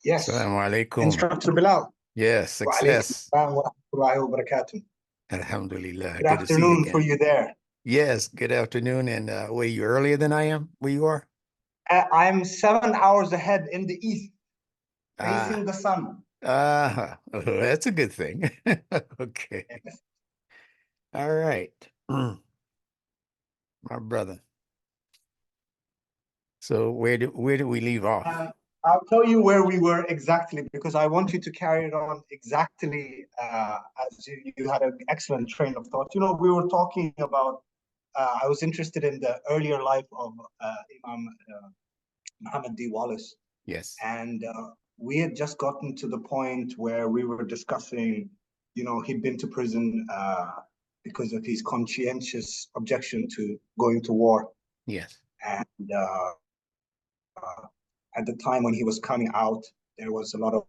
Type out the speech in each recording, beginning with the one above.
Yes. Assalamu alaikum. Instructor Bilal. Yes, Wa alaikum success. assalam wa rahmatullahi wa barakatuh. Alhamdulillah. Good Good to see you afternoon for again. you there. Yes, good afternoon. And were you earlier than I am? Where you are? I'm 7 hours ahead in the east, Ah, facing the sun. oh, that's a good thing. Okay. Yes. All right. My brother. So where do we leave off? I'll tell you where we were exactly because I want you to carry it on exactly as you had an excellent train of thought. You know, we were talking about, I was interested in the earlier life of Imam Mohammed D. Wallace. Yes. And we had just gotten to the point where we were discussing, you know, he'd been to prison because of his conscientious objection to going to war. Yes. And at the time when he was coming out, there was a lot of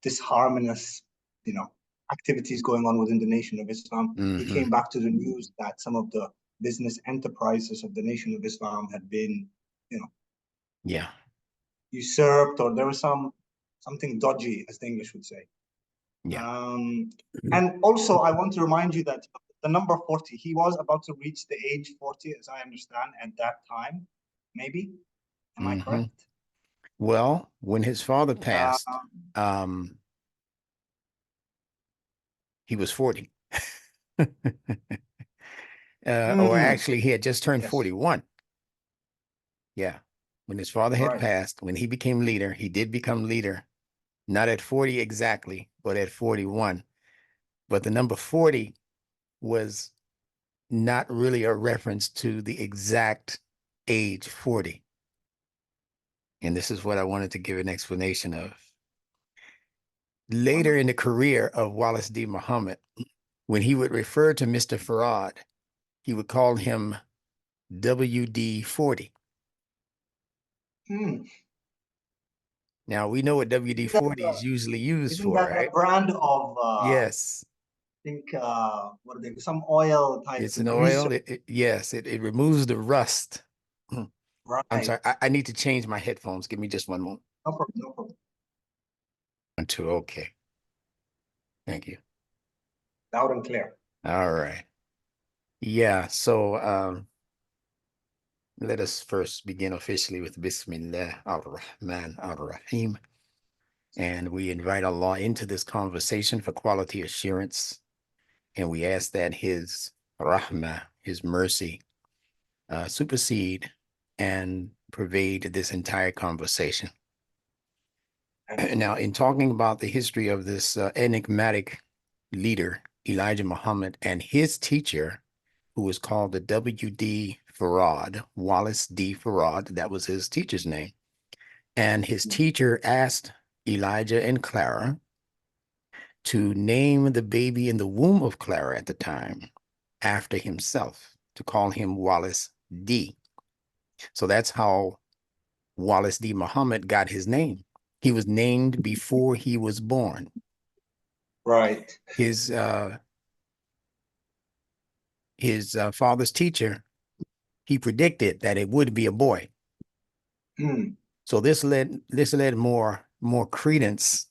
disharmonious, you know, activities going on within the Nation of Islam. He Mm-hmm. came back to the news that some of the business enterprises of the Nation of Islam had been, you know, Yeah. usurped, or there was something dodgy, as the English would say. Yeah. And also, I want to remind you that the number 40, he was about to reach the age 40, as I understand, at that time, maybe. Am I Mm-hmm. correct? Well, when his father Uh, passed, he was 40. Or actually, he had just turned yes, 41. Yeah. When his father had right. passed, when he became leader, he did become leader, not at 40 exactly, but at 41. But the number 40 was not really a reference to the exact age 40. And this is what I wanted to give an explanation of. Later in the career of Wallace D. Muhammad, when he would refer to Mr. FARD, he would call him WD 40. Now, we know what WD 40 is usually used Isn't for, that a right? brand of, Yes. I think, what are they, some oil type, It's an greaser? oil. Yes, it removes the rust. I'm Right. sorry. I need to change my headphones. Give me just one moment. No problem, no problem. 1, 2. Okay. Thank you. Loud and clear. All right. Yeah. So let us first begin officially with Bismillah ar-Rahman ar-Rahim. And we invite Allah into this conversation for quality assurance. And we ask that His Rahmah, His mercy, supersede and pervade this entire conversation. Now, in talking about the history of this enigmatic leader, Elijah Muhammad, and his teacher, who was called the W.D. FARD, Wallace D. FARD, that was his teacher's name. And his teacher asked Elijah and Clara to name the baby in the womb of Clara at the time after himself, to call him Wallace D. So that's how Wallace D. Muhammad got his name. He was named before he was born. Right. His father's teacher, he predicted that it would be a boy. So this led more credence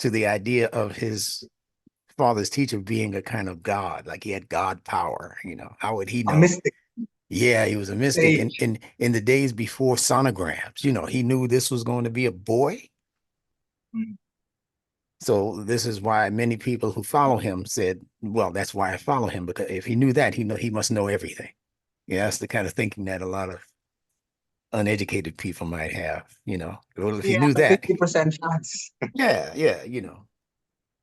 to the idea of his father's teacher being a kind of God, like he had God power. You know, how would he know? A mystic. Yeah, he was a mystic. In the days before sonograms, you know, he knew this was going to be a boy. So this is why many people who follow him said, well, that's why I follow him, because if he knew that, he must know everything. Yeah, that's the kind of thinking that a lot of uneducated people might have, you know. Well, if he knew that, 50% chance. yeah, you know,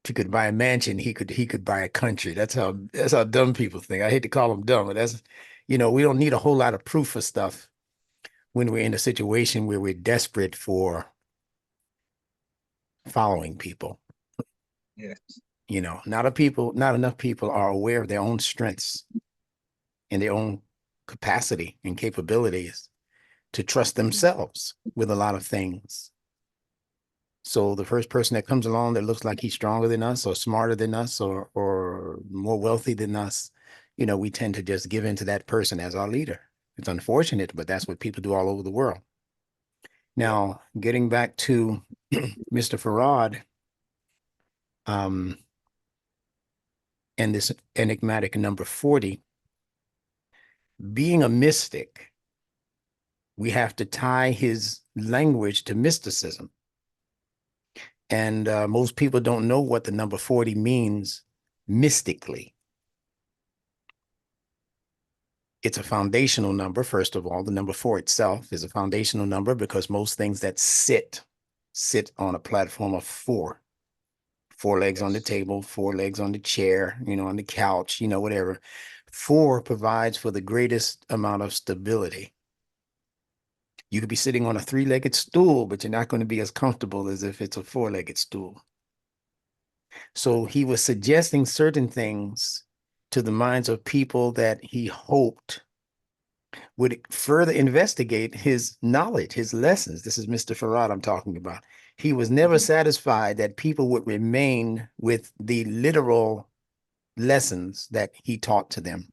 if he could buy a mansion, he could buy a country. That's how dumb people think. I hate to call them dumb, but that's, you know, we don't need a whole lot of proof for stuff when we're in a situation where we're desperate for following people. Yes. You know, not enough people are aware of their own strengths and their own capacity and capabilities to trust themselves with a lot of things. So the first person that comes along that looks like he's stronger than us or smarter than us or more wealthy than us, you know, we tend to just give in to that person as our leader. It's unfortunate, but that's what people do all over the world. Now, getting back to Mr. Farad, and this enigmatic number 40, being a mystic, we have to tie his language to mysticism. And most people don't know what the number 40 means mystically. It's a foundational number, first of all. The number 4 itself is a foundational number because most things that sit on a platform of 4. 4 legs on the table, 4 legs on the chair, on the couch, whatever. 4 provides for the greatest amount of stability. You could be sitting on a 3-legged stool, but you're not going to be as comfortable as if it's a 4-legged stool. So he was suggesting certain things to the minds of people that he hoped would further investigate his knowledge, his lessons. This is Mr. Farad I'm talking about. He was never satisfied that people would remain with the literal lessons that he taught to them.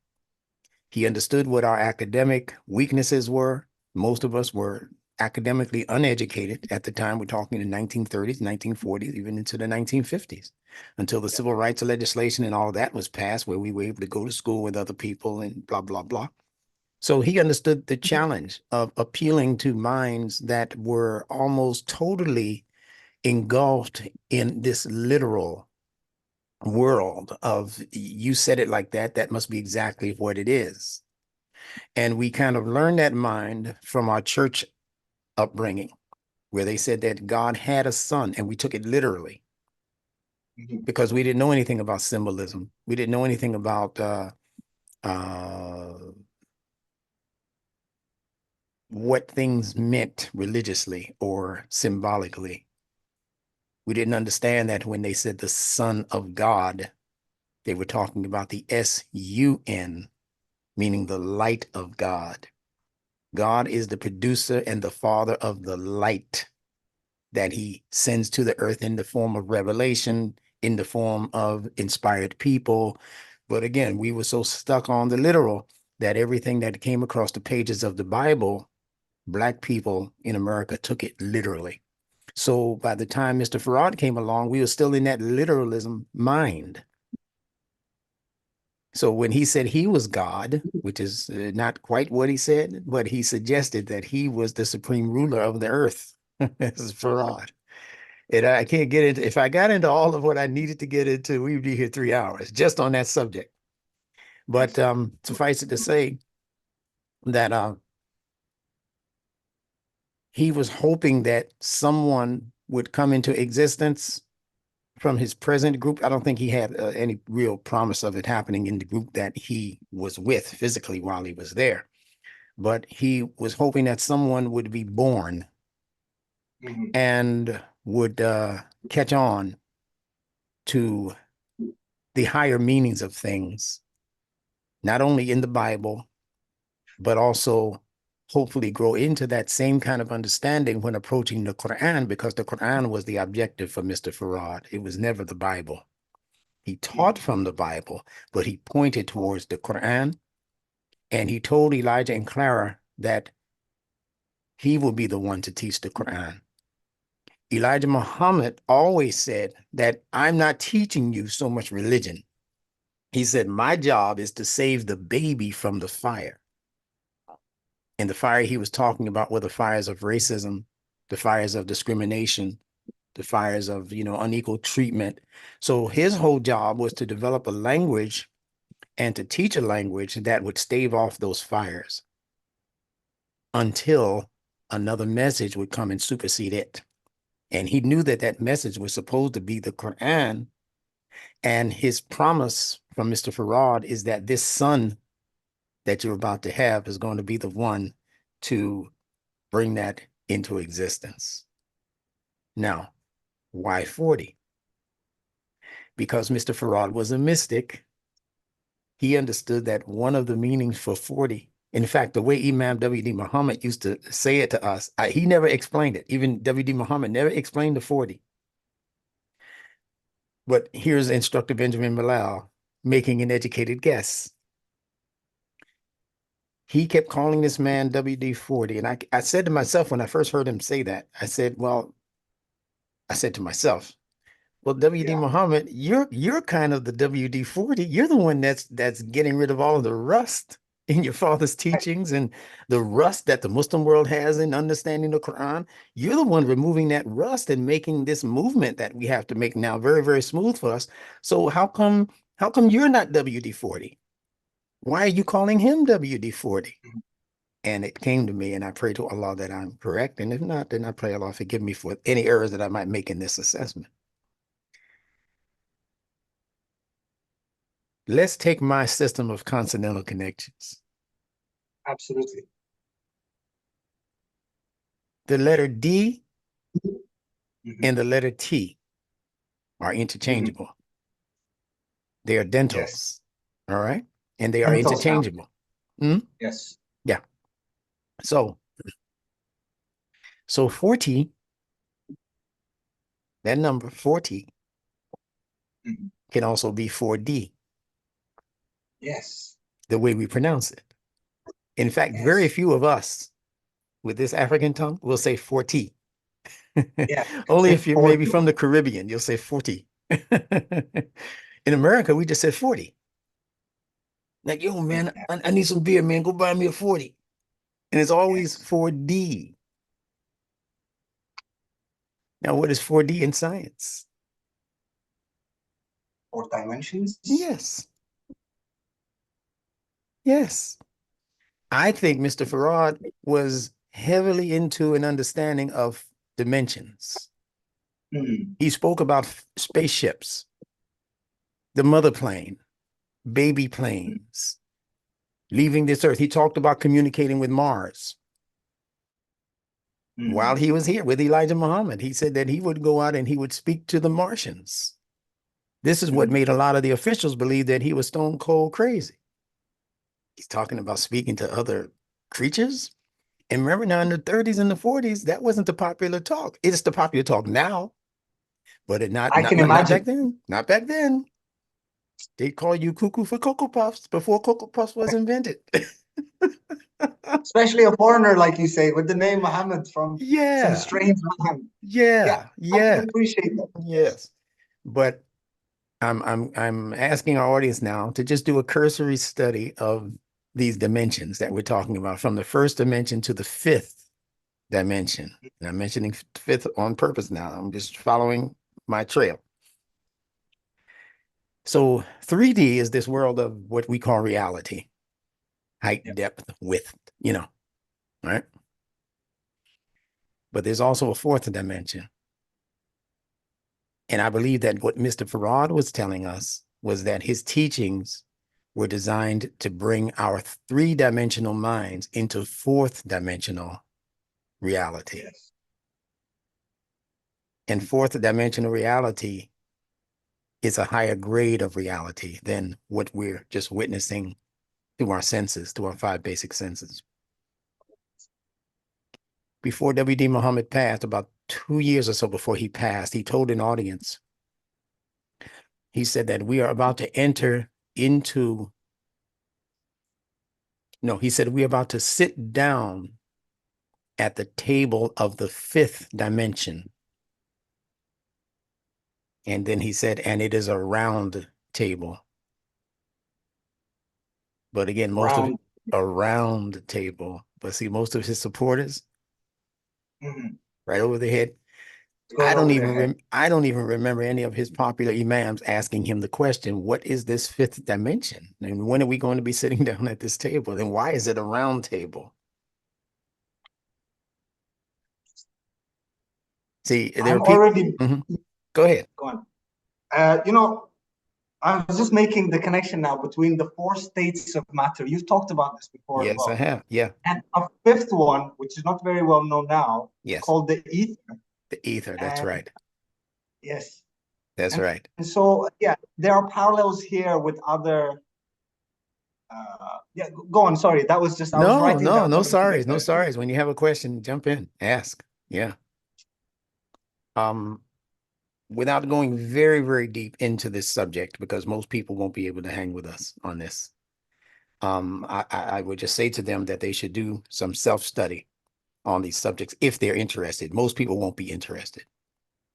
He understood what our academic weaknesses were. Most of us were academically uneducated at the time. We're talking in the 1930s, 1940s, even into the 1950s, until the civil rights legislation and all of that was passed, where we were able to go to school with other people and blah, blah, blah. So he understood the challenge of appealing to minds that were almost totally engulfed in this literal world of, you said it like that, that must be exactly what it is. And we kind of learned that mind from our church upbringing, where they said that God had a son, and we took it literally because we didn't know anything about symbolism. We didn't know anything about what things meant religiously or symbolically. We didn't understand that when they said the Son of God, they were talking about the S-U-N, meaning the light of God. God is the producer and the father of the light that he sends to the earth in the form of revelation, in the form of inspired people. But again, we were so stuck on the literal that everything that came across the pages of the Bible, Black people in America took it literally. So by the time Mr. Farad came along, we were still in that literalism mind. So when he said he was God, which is not quite what he said, but he suggested that he was the supreme ruler of the earth. This is Farad. And I can't get into, if I got into all of what I needed to get into, we'd be here 3 hours just on that subject. But suffice it to say that he was hoping that someone would come into existence from his present group. I don't think he had any real promise of it happening in the group that he was with physically while he was there. But he was hoping that someone would be born and would catch on to the higher meanings of things, not only in the Bible, but also hopefully grow into that same kind of understanding when approaching the Quran, because the Quran was the objective for Mr. Farad. It was never the Bible. He taught from the Bible, but he pointed towards the Quran, and he told Elijah and Clara that he will be the one to teach the Quran. Elijah Muhammad always said that I'm not teaching you so much religion. He said, my job is to save the baby from the fire. And the fire he was talking about were the fires of racism, the fires of discrimination, the fires of, unequal treatment. So his whole job was to develop a language and to teach a language that would stave off those fires until another message would come and supersede it. And he knew that that message was supposed to be the Quran. And his promise from Mr. Farad is that this son that you're about to have is going to be the one to bring that into existence. Now, why 40? Because Mr. Farad was a mystic. He understood that one of the meanings for 40, in fact, the way Imam W.D. Muhammad used to say it to us, he never explained it. Even W.D. Muhammad never explained the 40. But here's Instructor Benjamin Bilal making an educated guess. he kept calling this man WD-40. And I said to myself when I first heard him say that, I said to myself, well, WD Yeah. Muhammad, you're kind of the WD-40. You're the one that's getting rid of all of the rust in your father's teachings and the rust that the Muslim world has in understanding the Quran. You're the one removing that rust and making this movement that we have to make now very, very smooth for us. So how come you're not WD-40? Why are you calling him WD-40? Mhm. And it came to me, and I pray to Allah that I'm correct. And if not, then I pray Allah forgive me for any errors that I might make in this assessment. Let's take my system of consonantal connections. Absolutely. The letter D Mhm. and the letter T are Mhm. interchangeable. They are Yes. dentals, all right? And they are Mental sound. interchangeable. Hmm? Yes. Yeah. So 40, that number 40 Mhm. can also be 4D, Yes. the way we pronounce it. In fact, very Yes. few of us with this African tongue will say 40. Yeah. You can Only say if you're maybe 40. from the Caribbean, you'll say 40. In America, we just said 40. Like, yo, man, Yeah. I need some beer, man. Go buy me a 40. And it's always Yes. 4D. Now, what is 4D in science? 4 dimensions. Yes. Yes. I think Mr. Farad was heavily into an understanding of dimensions. Mhm. He spoke about spaceships, the mother plane, baby planes, leaving this earth. He talked about communicating with Mars. While Mhm. he was here with Elijah Muhammad, he said that he would go out and he would speak to the Martians. This is what Mhm. made a lot of the officials believe that he was stone cold crazy. He's talking about speaking to other creatures. And remember now in the 30s and the 40s, that wasn't the popular talk. It's the popular talk now, but it not I not can not, not imagine. back then. Not back then. They call you cuckoo for Cocoa Puffs before Cocoa Puffs was invented. Especially a foreigner, like you say, with the name Mohammed from some Yeah, strange land. Yeah, yeah, I can yeah. appreciate that. Yes. Yes. But I'm asking our audience now to just do a cursory study of these dimensions that we're talking about, from the first dimension to the fifth dimension. And I'm mentioning fifth on purpose now. I'm just following my trail. So 3D is this world of what we call reality, height, Yeah. depth, width, right? But there's also a fourth dimension. And I believe that what Mr. Farad was telling us was that his teachings were designed to bring our three-dimensional minds into fourth dimensional reality. Yes. And fourth dimensional reality is a higher grade of reality than what we're just witnessing through our senses, through our five basic senses. Before W.D. Muhammad passed, about 2 years or so before he passed, he told an audience, he said that we are about to enter into, no, he said we're about to sit down at the table of the fifth dimension. And then he said, and it is a round table. But again, most of it, Round. a round table. But see, most of his supporters, Mhm. right over the head. It goes over their head. I don't even remember any of his popular imams asking him the question, what is this fifth dimension? And when are we going to be sitting down at this table? And why is it a round table? See, there are I'm people. already Go ahead. gone. I was just making the connection now between the 4 states of matter. You've talked about this before as Yes, I well. have. Yeah. And a fifth one, which is not very well known now, is Yes. called the ether. The ether. That's And right. yes, That's and, right. and so yeah, there are parallels here with other. Yeah, go on. Sorry, that was just I was No, writing no, down no something to sorries, make no the. sorries. When you have a question, jump in, ask. Yeah. Um, Without going very, very deep into this subject, because most people won't be able to hang with us on this. I would just say to them that they should do some self-study on these subjects if they're interested. Most people won't be interested.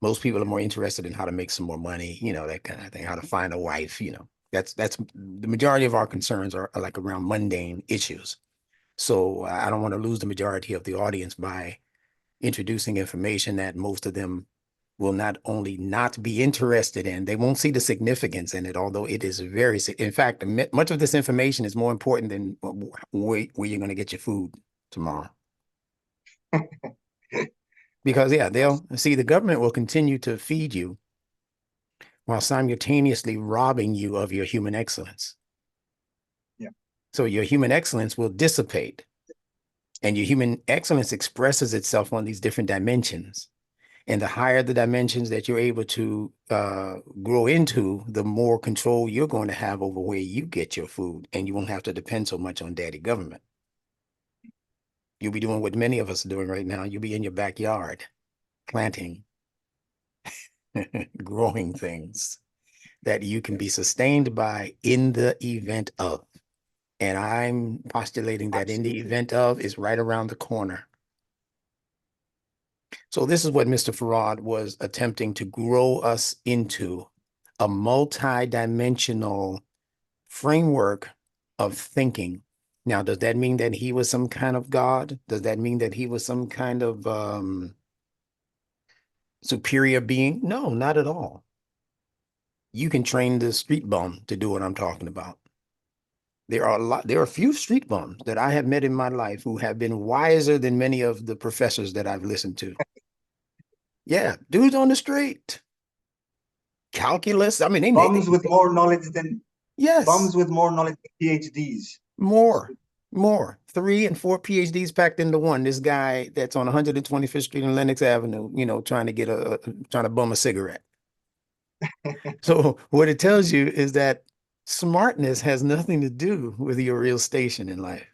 Most people are more interested in how to make some more money, you know, that kind of thing, how to find a wife, you know. That's the majority of our concerns are like around mundane issues. So I don't want to lose the majority of the audience by introducing information that most of them will not only not be interested in, they won't see the significance in it, although it is very, in fact, much of this information is more important than where you're going to get your food tomorrow. Because yeah, they'll see the government will continue to feed you while simultaneously robbing you of your human excellence. Yeah. So your human excellence will dissipate, and your human excellence expresses itself on these different dimensions. And the higher the dimensions that you're able to grow into, the more control you're going to have over where you get your food, and you won't have to depend so much on daddy government. You'll be doing what many of us are doing right now. You'll be in your backyard, planting, growing things that you can be sustained by in the event of. And I'm postulating that in the event of is right around the corner. So this is what Mr. Farad was attempting to grow us into, a multi-dimensional framework of thinking. Now, does that mean that he was some kind of God? Does that mean that he was some kind of superior being? No, not at all. You can train the street bum to do what I'm talking about. There are a few street bums that I have met in my life who have been wiser than many of the professors that I've listened to. Yeah, dudes on the street. Calculus. I mean, Bums with more knowledge than yes. Bums with more knowledge than PhDs. More. 3 and 4 PhDs packed into one. This guy that's on 125th Street and Lenox Avenue, you know, trying to bum a cigarette. So what it tells you is that smartness has nothing to do with your real station in life.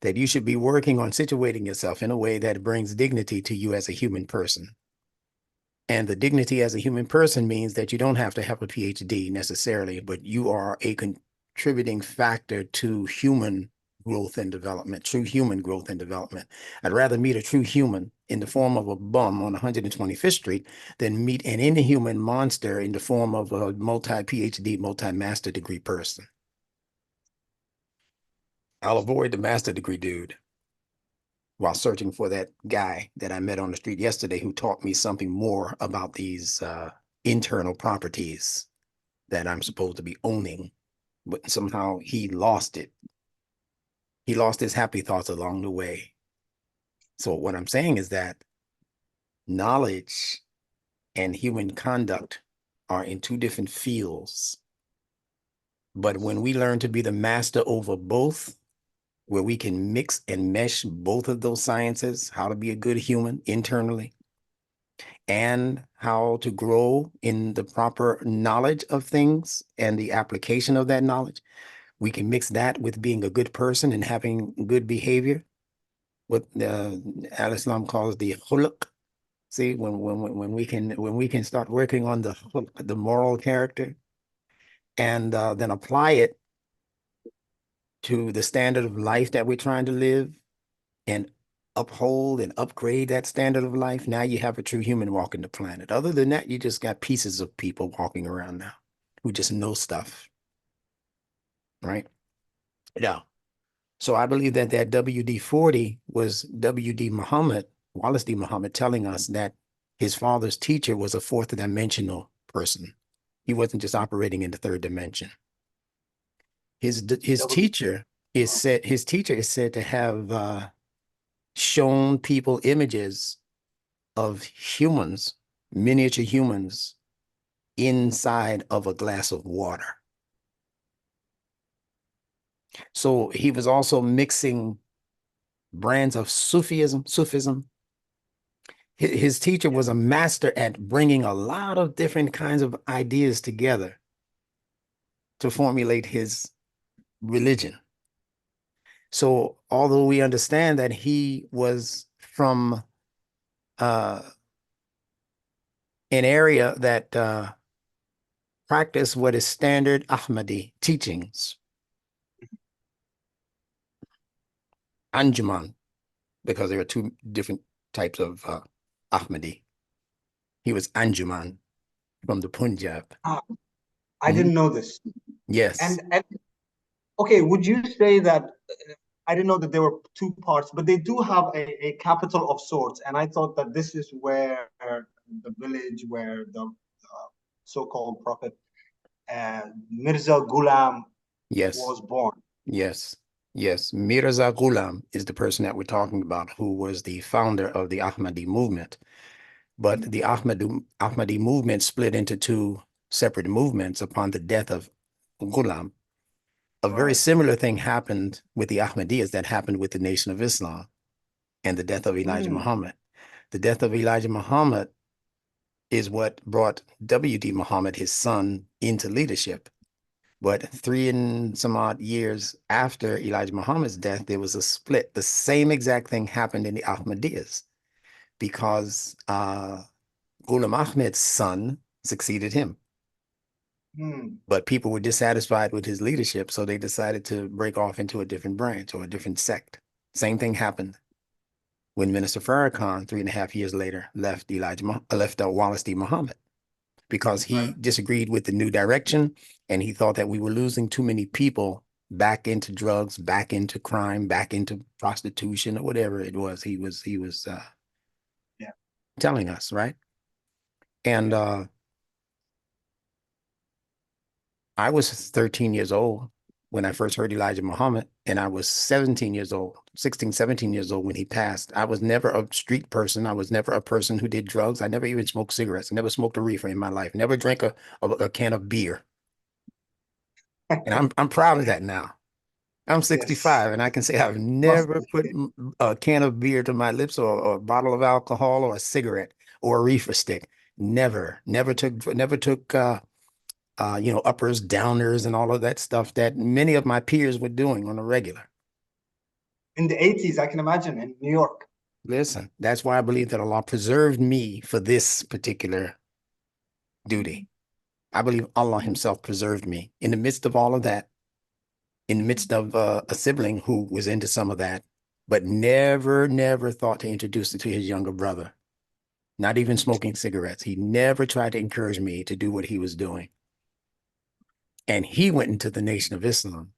That you should be working on situating yourself in a way that brings dignity to you as a human person. And the dignity as a human person means that you don't have to have a PhD necessarily, but you are a contributing factor to human growth and development, true human growth and development. I'd rather meet a true human in the form of a bum on 125th Street than meet an inhuman monster in the form of a multi-PhD, multi-master degree person. I'll avoid the master degree dude while searching for that guy that I met on the street yesterday who taught me something more about these internal properties that I'm supposed to be owning, but somehow he lost it. He lost his happy thoughts along the way. So what I'm saying is that knowledge and human conduct are in two different fields. But when we learn to be the master over both, where we can mix and mesh both of those sciences, how to be a good human internally, and how to grow in the proper knowledge of things and the application of that knowledge, we can mix that with being a good person and having good behavior, what Al-Islam calls the khuluq. See, when we can start working on the moral character and then apply it to the standard of life that we're trying to live and uphold and upgrade that standard of life, now you have a true human walking the planet. Other than that, you just got pieces of people walking around now who just know stuff, right? Yeah. So I believe that WD-40 was WD Muhammad, Wallace D. Muhammad, telling us that his father's teacher was a fourth dimensional person. He wasn't just operating in the third dimension. His teacher is said to have shown people images of humans, miniature humans, inside of a glass of water. So he was also mixing brands of Sufism. His teacher was a master at bringing a lot of different kinds of ideas together to formulate his religion. So although we understand that he was from an area that practiced what is standard Ahmadi teachings, Anjuman, because there are two different types of Ahmadi. He was Anjuman from the Punjab. Ah, I Mhm. didn't know this. Yes, And okay, would you say that I didn't know that there were two parts, but they do have a capital of sorts, and I thought that this is where the village where the so-called prophet Mirza Ghulam yes, was born. yes, yes. Mirza Ghulam is the person that we're talking about, who was the founder of the Ahmadi movement. But the Ahmadi movement split into two separate movements upon the death of Ghulam. A very Right. similar thing happened with the Ahmadiyas that happened with the Nation of Islam and the death of Elijah Mm, Muhammad. The death of Elijah Muhammad is what brought W.D. Muhammad, his son, into leadership. But 3 and some odd years after Elijah Muhammad's death, there was a split. The same exact thing happened in the Ahmadiyas because Ghulam Ahmed's son succeeded him. mm, But people were dissatisfied with his leadership, so they decided to break off into a different branch or a different sect. Same thing happened when Minister Farrakhan, 3.5 years later, left Wallace D. Muhammad because he right. disagreed with the new direction and he thought that we were losing too many people back into drugs, back into crime, back into prostitution or whatever it was. He was Yeah. telling us, right? And Yeah. I was 13 years old when I first heard Elijah Muhammad, and I was 17 years old, 16, 17 years old when he passed. I was never a street person. I was never a person who did drugs. I never even smoked cigarettes. I never smoked a reefer in my life. Never drank a can of beer. And I'm proud of that now. I'm Yes. 65, and I can say I've Must never put a can of beer to my lips or a bottle of alcohol or a cigarette or a reefer stick. Never took uppers, downers, and all of that stuff that many of my peers were doing on a regular. in the 80s, I can imagine in New York. Listen, that's why I believe that Allah preserved me for this particular duty. I believe Allah Himself preserved me in the midst of all of that, in the midst of a sibling who was into some of that, but never thought to introduce it to his younger brother, not even smoking cigarettes. He never tried to encourage me to do what he was doing. And he went into the Nation of Islam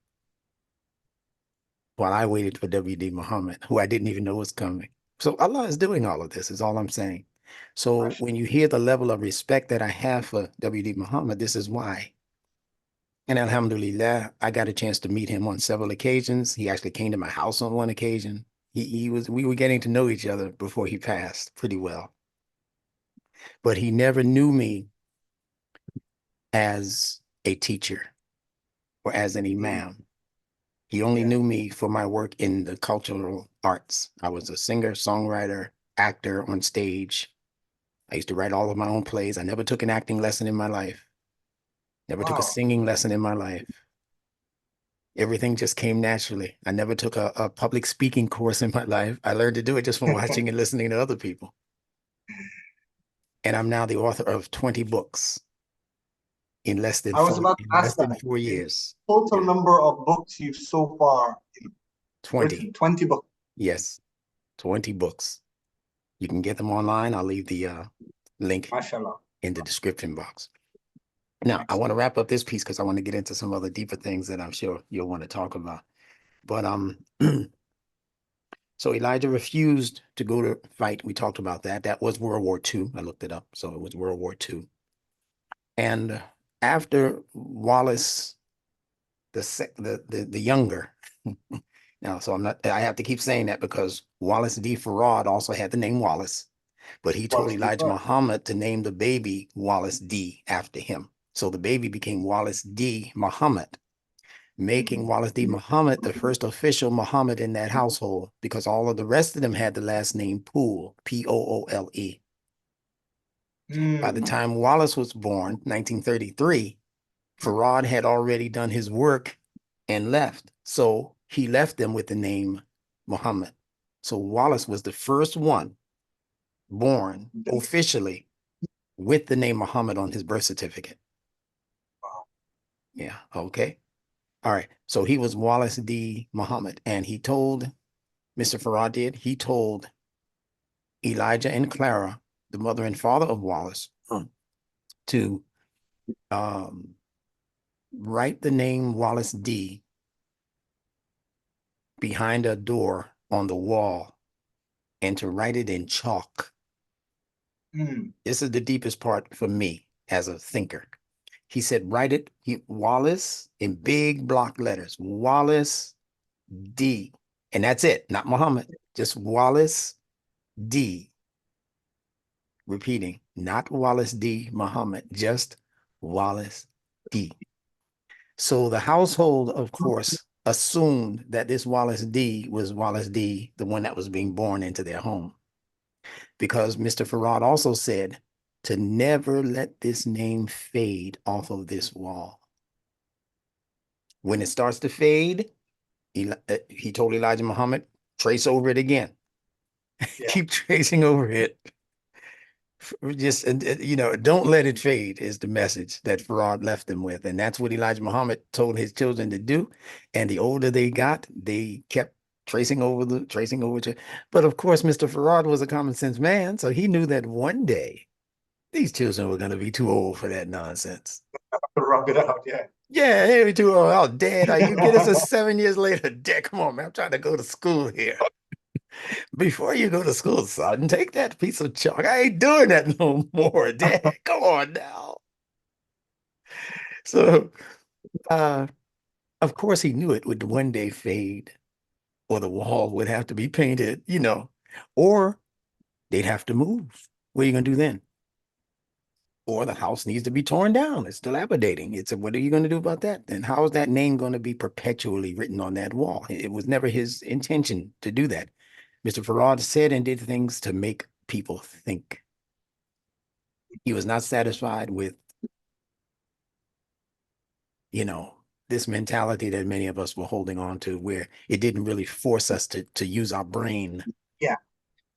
while I waited for W.D. Muhammad, who I didn't even know was coming. So Allah is doing all of this, is all I'm saying. So Mashallah. when you hear the level of respect that I have for W.D. Muhammad, this is why. And alhamdulillah, I got a chance to meet him on several occasions. He actually came to my house on one occasion. We were getting to know each other before he passed pretty well. But he never knew me as a teacher or as an Mm, imam. He only yeah. knew me for my work in the cultural arts. I was a singer, songwriter, actor on stage. I used to write all of my own plays. I never took an acting lesson in my life, never took a Wow. singing lesson in my life. Everything just came naturally. I never took a public speaking course in my life. I learned to do it just from watching and listening to other people. And I'm now the author of 20 books in less than I was four about in to less ask than that. 4 years. Total Yeah, number of books you've so far 20. written, 20 books. Yes, 20 books. You can get them online. I'll leave the link Mashallah. in the description box. Now, I want to Excellent. wrap up this piece because I want to get into some other deeper things that I'm sure you'll want to talk about. But so Elijah refused to go to fight. We talked about that. That was World War II. I looked it up. So it was World War II. And after Wallace, the younger, now, so I'm not, I have to keep saying that because Wallace D. FARD also had the name Wallace, but he told Wallace D. Elijah Muhammad to name the baby Wallace D after him. So the baby became Wallace D. Muhammad, making Wallace D. Muhammad the first official Muhammad in that household because all of the rest of them had the last name Poole, Poole. By the Mm, time Wallace was born, 1933, Farad had already done his work and left. So he left them with the name Muhammad. So Wallace was the first one born officially with the name Muhammad on his birth certificate. wow. Yeah, okay. All right. So he was Wallace D. Muhammad, and he told Mr. Farad did? He told Elijah and Clara, the mother and father of Wallace, to write the name Wallace D behind a door on the wall and to write it in chalk. This is the deepest part for me as a thinker. He said, write it, Wallace in big block letters, Wallace D. And that's it, not Muhammad, just Wallace D. Repeating, not Wallace D. Muhammad, just Wallace D. So the household, of course, assumed that this Wallace D was Wallace D, the one that was being born into their home. Because Mr. Farad also said to never let this name fade off of this wall. When it starts to fade, he told Elijah Muhammad, trace over it again. Yeah. Keep tracing over it. Just, don't let it fade is the message that Farad left them with. And that's what Elijah Muhammad told his children to do. And the older they got, they kept tracing over. But of course, Mr. Farad was a common sense man. So he knew that one day these children were going to be too old for that nonsense. Rub it out, yeah. Yeah, hey, too old. Oh, Dad, you get us a 7 years later. Dad, come on, man. I'm trying to go to school here. Before you go to school, son, take that piece of chalk. I ain't doing that no more, Dad. Come on now. So, of course, he knew it would one day fade, or the wall would have to be painted, or they'd have to move. What are you going to do then? Or the house needs to be torn down. It's dilapidating. What are you going to do about that? Then how is that name going to be perpetually written on that wall? It was never his intention to do that. Mr. Farad said and did things to make people think. He was not satisfied with, this mentality that many of us were holding on to, where it didn't really force us to use our brain. Yeah.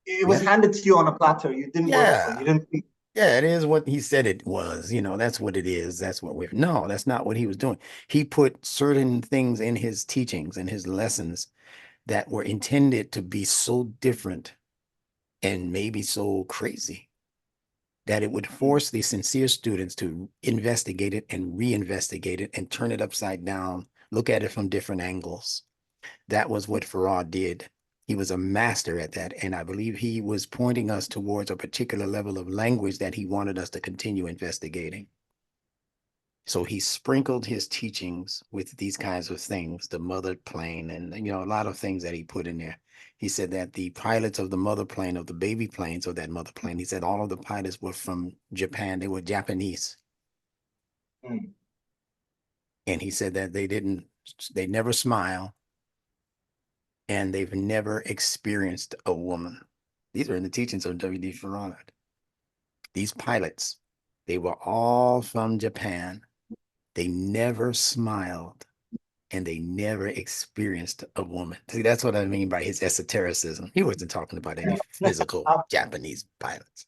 It was handed to you on a platter. You didn't work for it. You didn't think. Yeah, it is what he said it was. That's what it is. That's what no, that's not what he was doing. He put certain things in his teachings and his lessons that were intended to be so different and maybe so crazy that it would force the sincere students to investigate it and reinvestigate it and turn it upside down, look at it from different angles. That was what Farad did. He was a master at that. And I believe he was pointing us towards a particular level of language that he wanted us to continue investigating. So he sprinkled his teachings with these kinds of things, the mother plane, and a lot of things that he put in there. He said that the pilots of the mother plane, of the baby planes of that mother plane, he said all of the pilots were from Japan. They were Japanese. And he said that they never smile, and they've never experienced a woman. These are in the teachings of W.D. Farad. These pilots, they were all from Japan. They never smiled, and they never experienced a woman. See, that's what I mean by his esotericism. He wasn't talking about any physical Japanese pilots.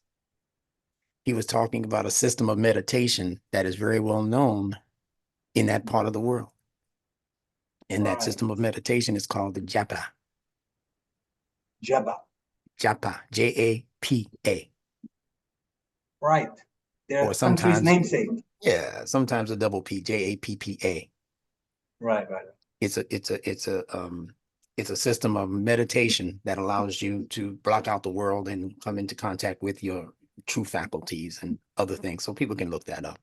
He was talking about a system of meditation that is very well known in that part of the world. And that system of meditation is called the Japa. Japa. Japa, J-A-P-A. Right. Their country's namesake. Yeah, sometimes a double P, J-A-P-P-A. Right. It's a system of meditation that allows you to block out the world and come into contact with your true faculties and other things. So people can look that up.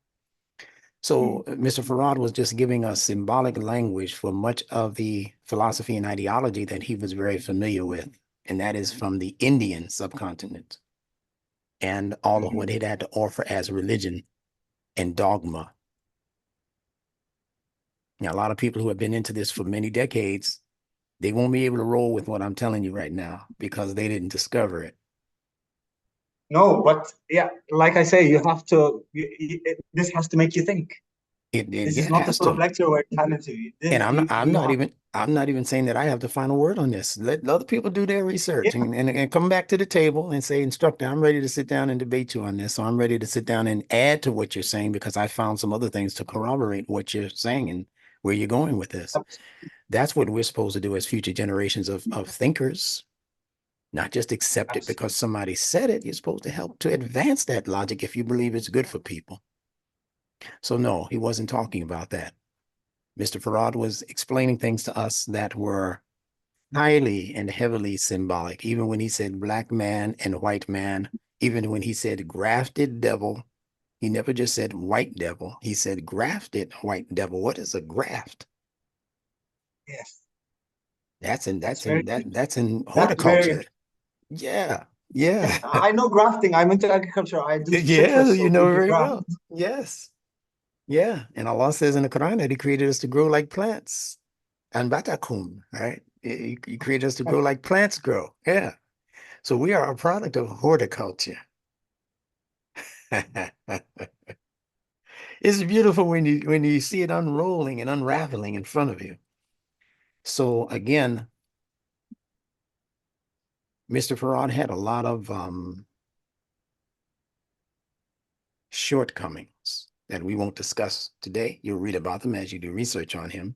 So Mr. Farad was just giving us symbolic language for much of the philosophy and ideology that he was very familiar with. And that is from the Indian subcontinent and all of what it had to offer as religion and dogma. Now, a lot of people who have been into this for many decades, they won't be able to roll with what I'm telling you right now because they didn't discover it. No, but yeah, like I say, you have to. This has to make you think. This is not the sort of lecture where it's handed to you. And I'm not even saying that I have the final word on this. Let other people do their research and come back to the table and say, Instructor, I'm ready to sit down and debate you on this. So I'm ready to sit down and add to what you're saying because I found some other things to corroborate what you're saying and where you're going with this. That's what we're supposed to do as future generations of thinkers. Not just accept it because somebody said it. You're supposed to help to advance that logic if you believe it's good for people. So no, he wasn't talking about that. Mr. Farad was explaining things to us that were highly and heavily symbolic. Even when he said black man and white man, even when he said grafted devil, he never just said white devil. He said grafted white devil. What is a graft? Yes. That's in That's horticulture. Yeah. Yeah. I know grafting. I'm into agriculture. I do Yeah, citrus, you so know we do very graft. well. Yes. Yeah. And Allah says in the Quran that he created us to grow like plants. And batakum, right? He created us to grow like plants grow. Yeah. So we are a product of horticulture. It's beautiful when you see it unrolling and unraveling in front of you. So again, Mr. Farad had a lot of shortcomings that we won't discuss today. You'll read about them as you do research on him.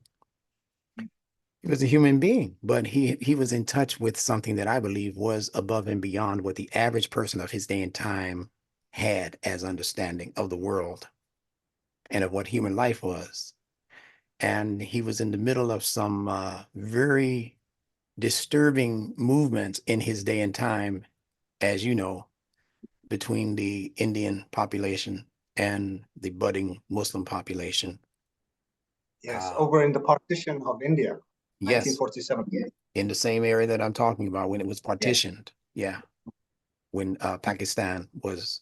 He was a human being, but he was in touch with something that I believe was above and beyond what the average person of his day and time had as understanding of the world and of what human life was. And he was in the middle of some very disturbing movements in his day and time, as you know, between the Indian population and the budding Muslim population. Yes, over in the partition of India, Yes, 1947. in the same area that I'm talking about when it was Yes. partitioned. Yeah, when Pakistan was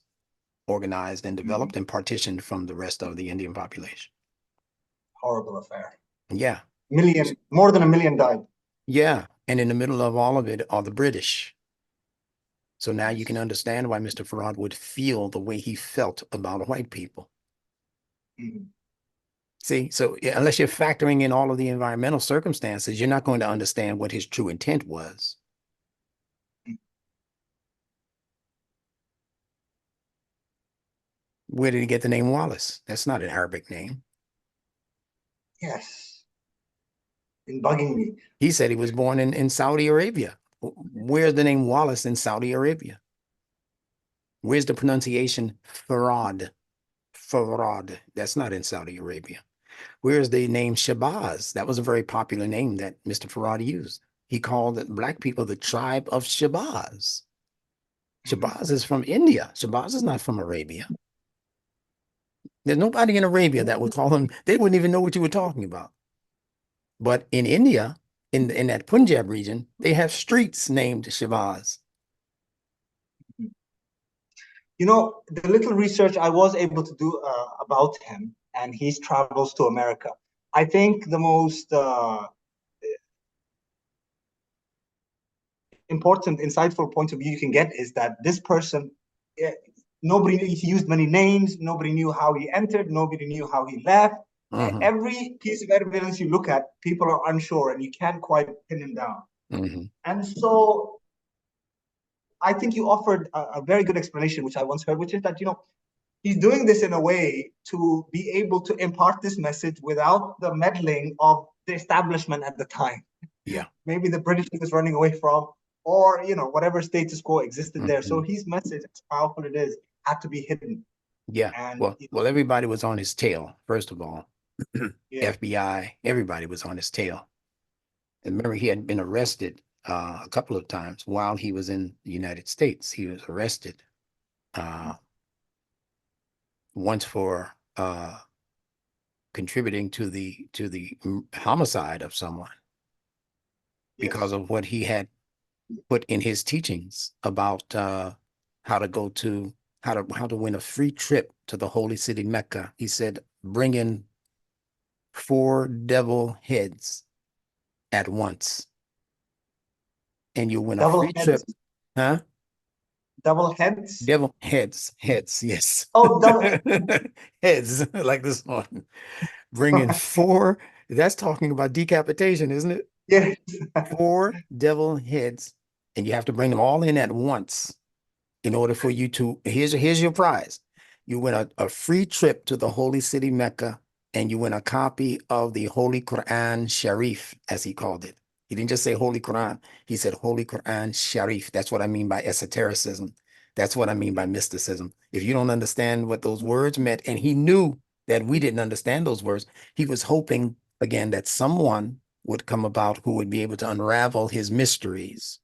organized and developed and partitioned from the rest of the Indian population. Horrible affair. Yeah. More than 1 million died. Yeah, and in the middle of all of it are the British. So now you can understand why Mr. Farad would feel the way he felt about white people. Mhm. See, so unless you're factoring in all of the environmental circumstances, you're not going to understand what his true intent was. Where did he get the name Wallace? That's not an Arabic name. Yes. In bugging me. He said he was born in Saudi Arabia. Where's the name Wallace in Saudi Arabia? Where's the pronunciation Farad? Farad. That's not in Saudi Arabia. Where's the name Shabazz? That was a very popular name that Mr. Farad used. He called black people the tribe of Shabazz. Shabazz is from India. Shabazz is not from Arabia. There's nobody in Arabia that would call him, they wouldn't even know what you were talking about. But in India, in that Punjab region, they have streets named Shabazz. You know, the little research I was able to do about him and his travels to America, I think the most important, insightful point of view you can get is that this person, he used many names, nobody knew how he entered, nobody knew how he left. Every piece of evidence you look at, people are unsure and you can't quite pin him down. And so I think you offered a very good explanation, which I once heard, which is that, he's doing this in a way to be able to impart this message without the meddling of the establishment at the time. Yeah. Maybe the British he was running away from, or, whatever status quo existed there. So his message, as powerful it is, had to be hidden. Yeah. And, well, everybody was on his tail, first of all. Yeah. FBI, everybody was on his tail. And remember, he had been arrested a couple of times while he was in the United States. He was arrested once for contributing to the homicide of someone because of what he had put in his teachings about how to win a free trip to the holy city Mecca. He said, bring in 4 devil heads at once and you'll win a free trip. Huh? Double heads? Devil heads, yes. Oh, double heads, like this one. Bring in 4. That's talking about decapitation, isn't it? Yes. 4 devil heads, and you have to bring them all in at once in order for you to, here's your prize. You win a free trip to the holy city Mecca and you win a copy of the Holy Quran Sharif, as he called it. He didn't just say Holy Quran. He said Holy Quran Sharif. That's what I mean by esotericism. That's what I mean by mysticism. If you don't understand what those words meant, and he knew that we didn't understand those words, he was hoping, again, that someone would come about who would be able to unravel his mysteries.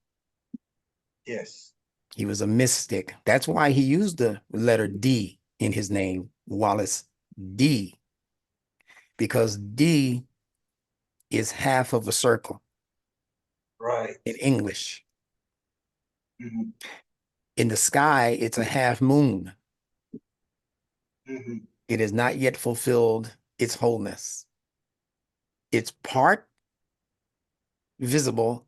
Yes. He was a mystic. That's why he used the letter D in his name, Wallace D, because D is half of a circle Right. in English. Mhm. In the sky, it's a half moon. Mhm. It has not yet fulfilled its wholeness. It's part visible,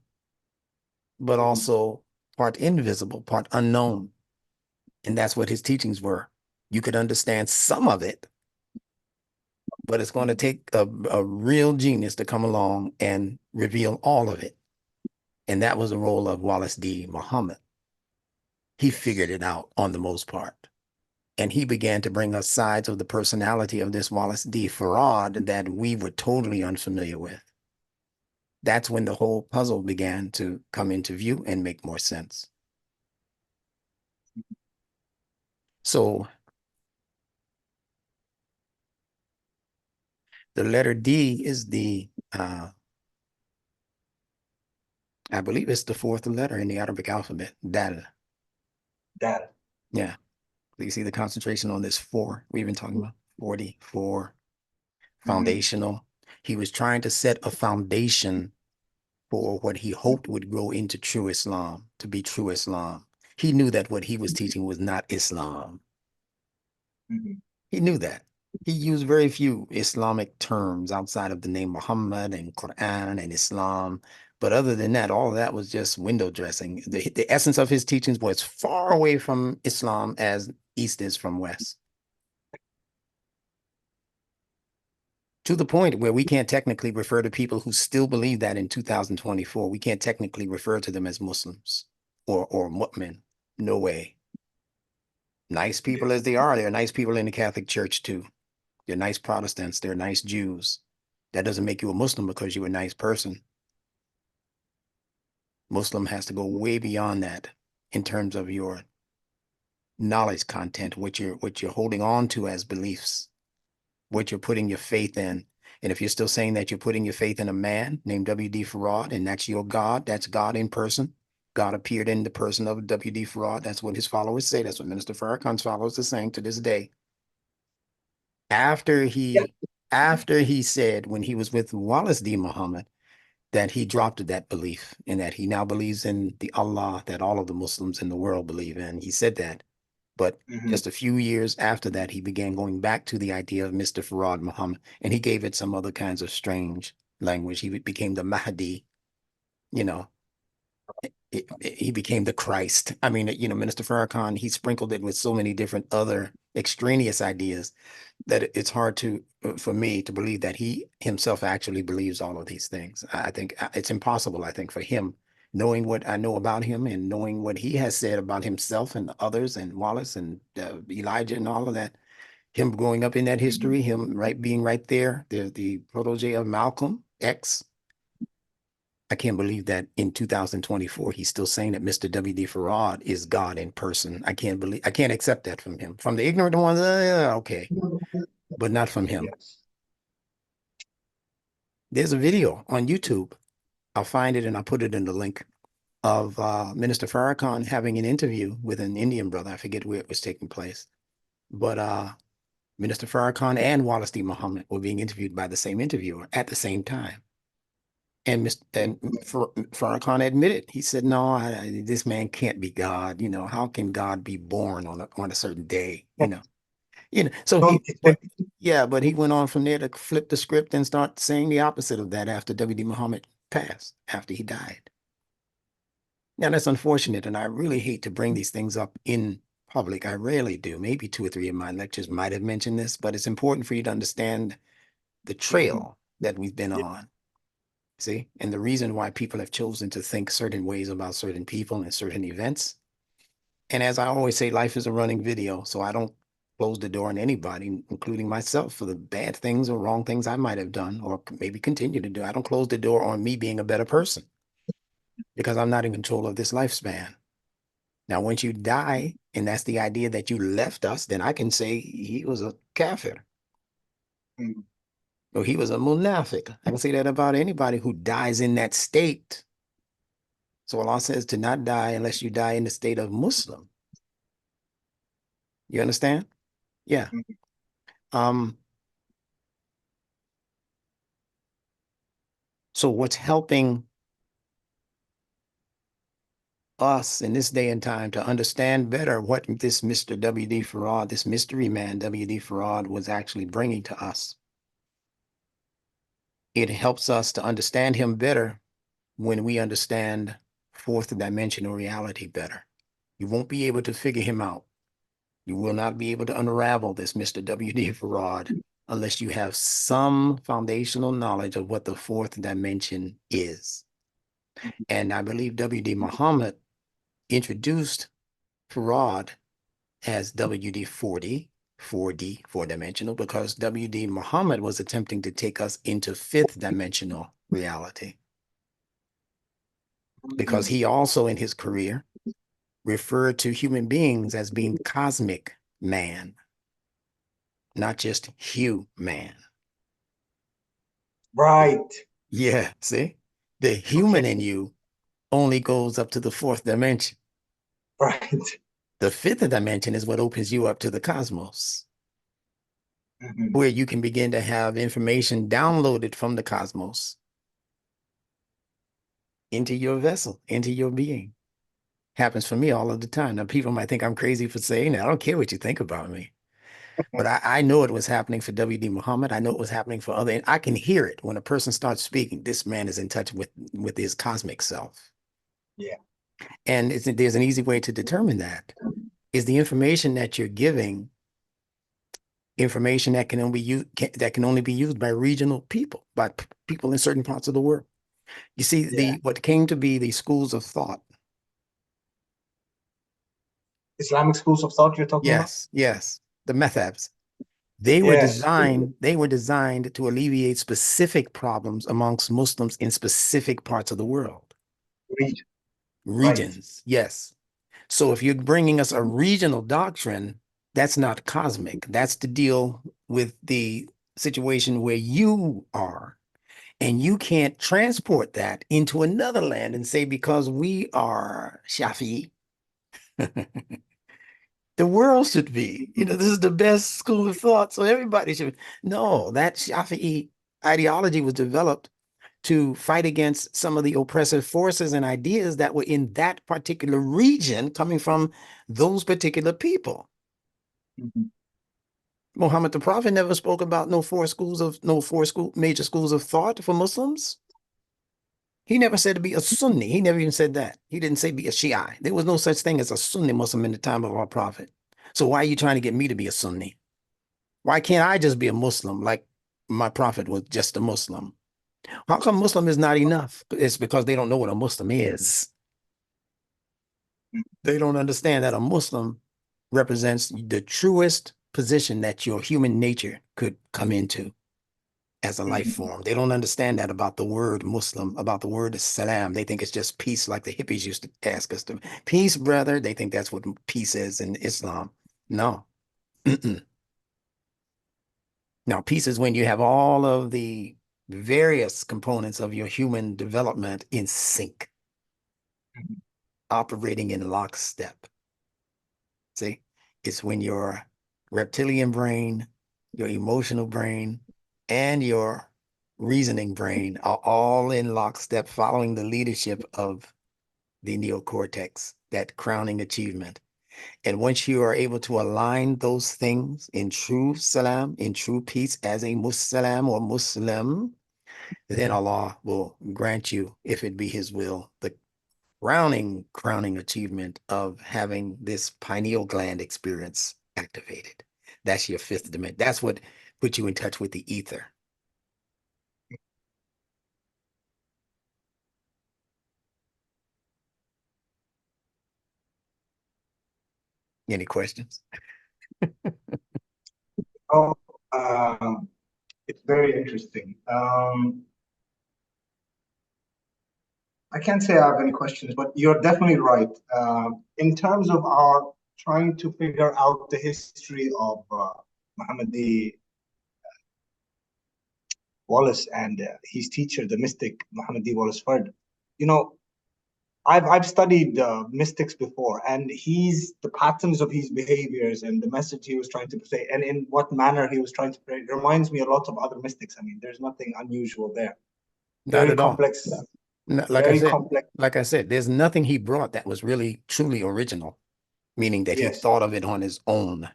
but Mhm. also part invisible, part unknown. And that's what his teachings were. You could understand some of it, but it's going to take a real genius to come along and reveal all of it. And that was the role of Wallace D. Muhammad. He figured Yes. it out on the most part. And he began to bring us sides of the personality of this Wallace D. FARD that we were totally unfamiliar with. That's when the whole puzzle began to come into view and make more sense. So the letter D is I believe it's the fourth letter in the Arabic alphabet, dal. That. Yeah. You see the concentration on this four we've been talking about, 44, Mhm. foundational. He was trying to set a foundation for what he hoped would grow into true Islam, to be true Islam. He knew that what he was teaching was not Islam. Mhm. He knew that. He used very few Islamic terms outside of the name Muhammad and Quran and Islam. But other than that, all of that was just window dressing. The essence of his teachings was far away from Islam as East is from West, to the point where we can't technically refer to people who still believe that in 2024. We can't technically refer to them as Muslims or mu'min. No way. Nice people as Yes. they are, they're nice people in the Catholic Church too. They're nice Protestants, they're nice Jews. That doesn't make you a Muslim because you're a nice person. Muslim has to go way beyond that in terms of your knowledge content, what you're holding on to as beliefs, what you're putting your faith in. And if you're still saying that you're putting your faith in a man named W.D. Farad and that's your God, that's God in person. God appeared in the person of W.D. Farad. That's what his followers say. That's what Minister Farrakhan's followers are saying to this day. After Yeah. he after he said when he was with Wallace D. Muhammad that he dropped that belief and that he now believes in the Allah that all of the Muslims in the world believe in. He said that. But Mhm. just a few years after that, he began going back to the idea of Mr. Farad Muhammad, and he gave it some other kinds of strange language. He became the Mahdi, you know, he became the Christ. I mean, Minister Farrakhan, he sprinkled it with so many different other extraneous ideas that it's hard to for me to believe that he himself actually believes all of these things. I think it's impossible, I think, for him, knowing what I know about him and knowing what he has said about himself and others and Wallace and Elijah and all of that, him growing up in that Mhm. history, him being right there, the protege of Malcolm X. I can't believe that in 2024 he's still saying that Mr. W.D. Farad is God in person. I can't accept that from him. From the ignorant ones, yeah, okay, but not from him. Yes. There's a video on YouTube. I'll find it and I'll put it in the link of Minister Farrakhan having an interview with an Indian brother. I forget where it was taking place, but Minister Farrakhan and Wallace D. Muhammad were being interviewed by the same interviewer at the same time. And Farrakhan admitted, he said, "No, this man can't be God. How can God be born on a certain day? So Well, but he went on from there to flip the script and start saying the opposite of that after W.D. Muhammad passed, after he died. Now, that's unfortunate, and I really hate to bring these things up in public. I rarely do. Maybe two or three of my lectures might have mentioned this, but it's important for you to understand the trail that we've been yeah. on, see? And the reason why people have chosen to think certain ways about certain people and certain events. And as I always say, life is a running video, so I don't close the door on anybody, including myself, for the bad things or wrong things I might have done or maybe continue to do. I don't close the door on me being a better person because I'm not in control of this lifespan. Now, once you die, and that's the idea that you left us, then I can say he was a kafir Mm. or he was a munafiq. I can say that about anybody who dies in that state. So Allah says to not die unless you die in the state of Muslim. You understand? Yeah. Mm. Um, so what's helping us in this day and time to understand better what this Mr. W.D. Farad, this mystery man, W.D. Farad, was actually bringing to us? It helps us to understand him better when we understand fourth dimensional reality better. You won't be able to figure him out. You will not be able to unravel this Mr. W.D. Farad unless you have some foundational knowledge of what the fourth dimension is. And I believe W.D. Muhammad introduced Farad as WD 40, 4D, four-dimensional, because WD Muhammad was attempting to take us into fifth dimensional reality. Because Mm. he also in his career referred to human beings as being cosmic man, not just human. Right. Yeah, see? The Okay. human in you only goes up to the fourth dimension. Right. The fifth dimension is what opens you up to the cosmos, Mhm. where you can begin to have information downloaded from the cosmos into your vessel, into your being. Happens for me all of the time. Now, people might think I'm crazy for saying that. I don't care what you think about me. But I know it was happening for W.D. Muhammad. I know it was happening for other. And I can hear it when a person starts speaking. This man is in touch with his cosmic self. Yeah. And there's an easy way to determine that. Is the information that you're giving information that can only be used by regional people, by people in certain parts of the world. You see, Yeah. what came to be the schools of thought. Islamic schools of thought you're talking about? Yes, yes, the methods. Yes. They were designed to alleviate specific problems amongst Muslims in specific parts of the world. Region. Right. Regions, yes. So if you're bringing us a regional doctrine, that's not cosmic. That's to deal with the situation where you are. And you can't transport that into another land and say, because we are Shafi, the world should be. This is the best school of thought, so everybody should. No, that Shafi'i ideology was developed to fight against some of the oppressive forces and ideas that were in that particular region coming from those particular people. Mhm. Muhammad the Prophet never spoke about no four major schools of thought for Muslims. He never said to be a Sunni. He never even said that. He didn't say be a Shiite. There was no such thing as a Sunni Muslim in the time of our Prophet. So why are you trying to get me to be a Sunni? Why can't I just be a Muslim like my Prophet was just a Muslim? How come Muslim is not enough? It's because they don't know what a Muslim is. They don't understand that a Muslim represents the truest position that your human nature could come into as a life Mhm. form. They don't understand that about the word Muslim, about the word salam. They think it's just peace, like the hippies used to ask us to. Peace, brother. They think that's what peace is in Islam. No. Mm-mm. Now, peace is when you have all of the various components of your human development in sync, Mhm. operating in lockstep. See, it's when your reptilian brain, your emotional brain, and your reasoning brain are all in lockstep, following the leadership of the neocortex, that crowning achievement. And once you are able to align those things in true salam, in true peace as a Muslim or Muslim, then Allah will grant you, if it be His will, the crowning achievement of having this pineal gland experience activated. That's your fifth dimension. That's what puts you in touch with the ether. Any questions? Oh, it's very interesting. I can't say I have any questions, but you're definitely right. In terms of our trying to figure out the history of Muhammad D. Wallace and his teacher, the mystic Muhammad D. Wallace FARD, you know, I've studied mystics before, and the patterns of his behaviors and the message he was trying to say, and in what manner he was trying to pray, reminds me a lot of other mystics. I mean, there's nothing unusual there. Not Very at all. complex, Like I very said, complex. there's nothing he brought that was really truly original, meaning that he Yes, thought of it on his own.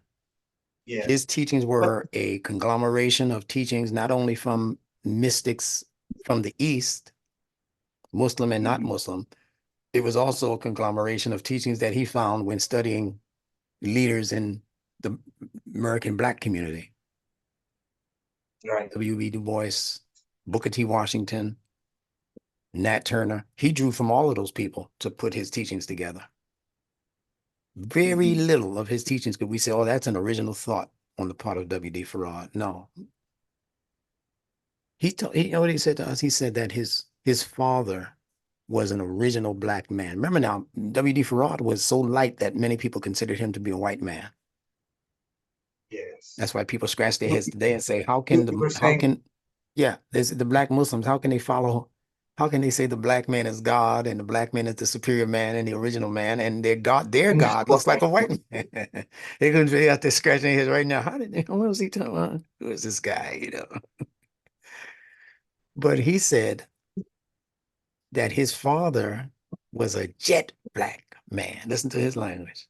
His yes. teachings But were a conglomeration of teachings, not only from mystics from the East, Muslim and not mhm, Muslim. It was also a conglomeration of teachings that he found when studying leaders in the American Black community. right. W.B. Du Bois, Booker T. Washington, Nat Turner. He drew from all of those people to put his teachings together. Very Mhm. little of his teachings could we say, oh, that's an original thought on the part of W.D. Farad. No. You know what he said to us? He said that his father was an original Black man. Remember now, W.D. Farad was so light that many people considered him to be a white man. Yes. That's why people scratch their You, heads today and say, you were how saying can, yeah, there's the Black Muslims, how can they follow, how can they say the Black man is God and the Black man is the superior man and the original man and their God looks like a white man? They're going to be out there scratching their heads right now. How did they, what was he talking about? Who is this guy, you know? But he said that his father was a jet black man. Listen to his language.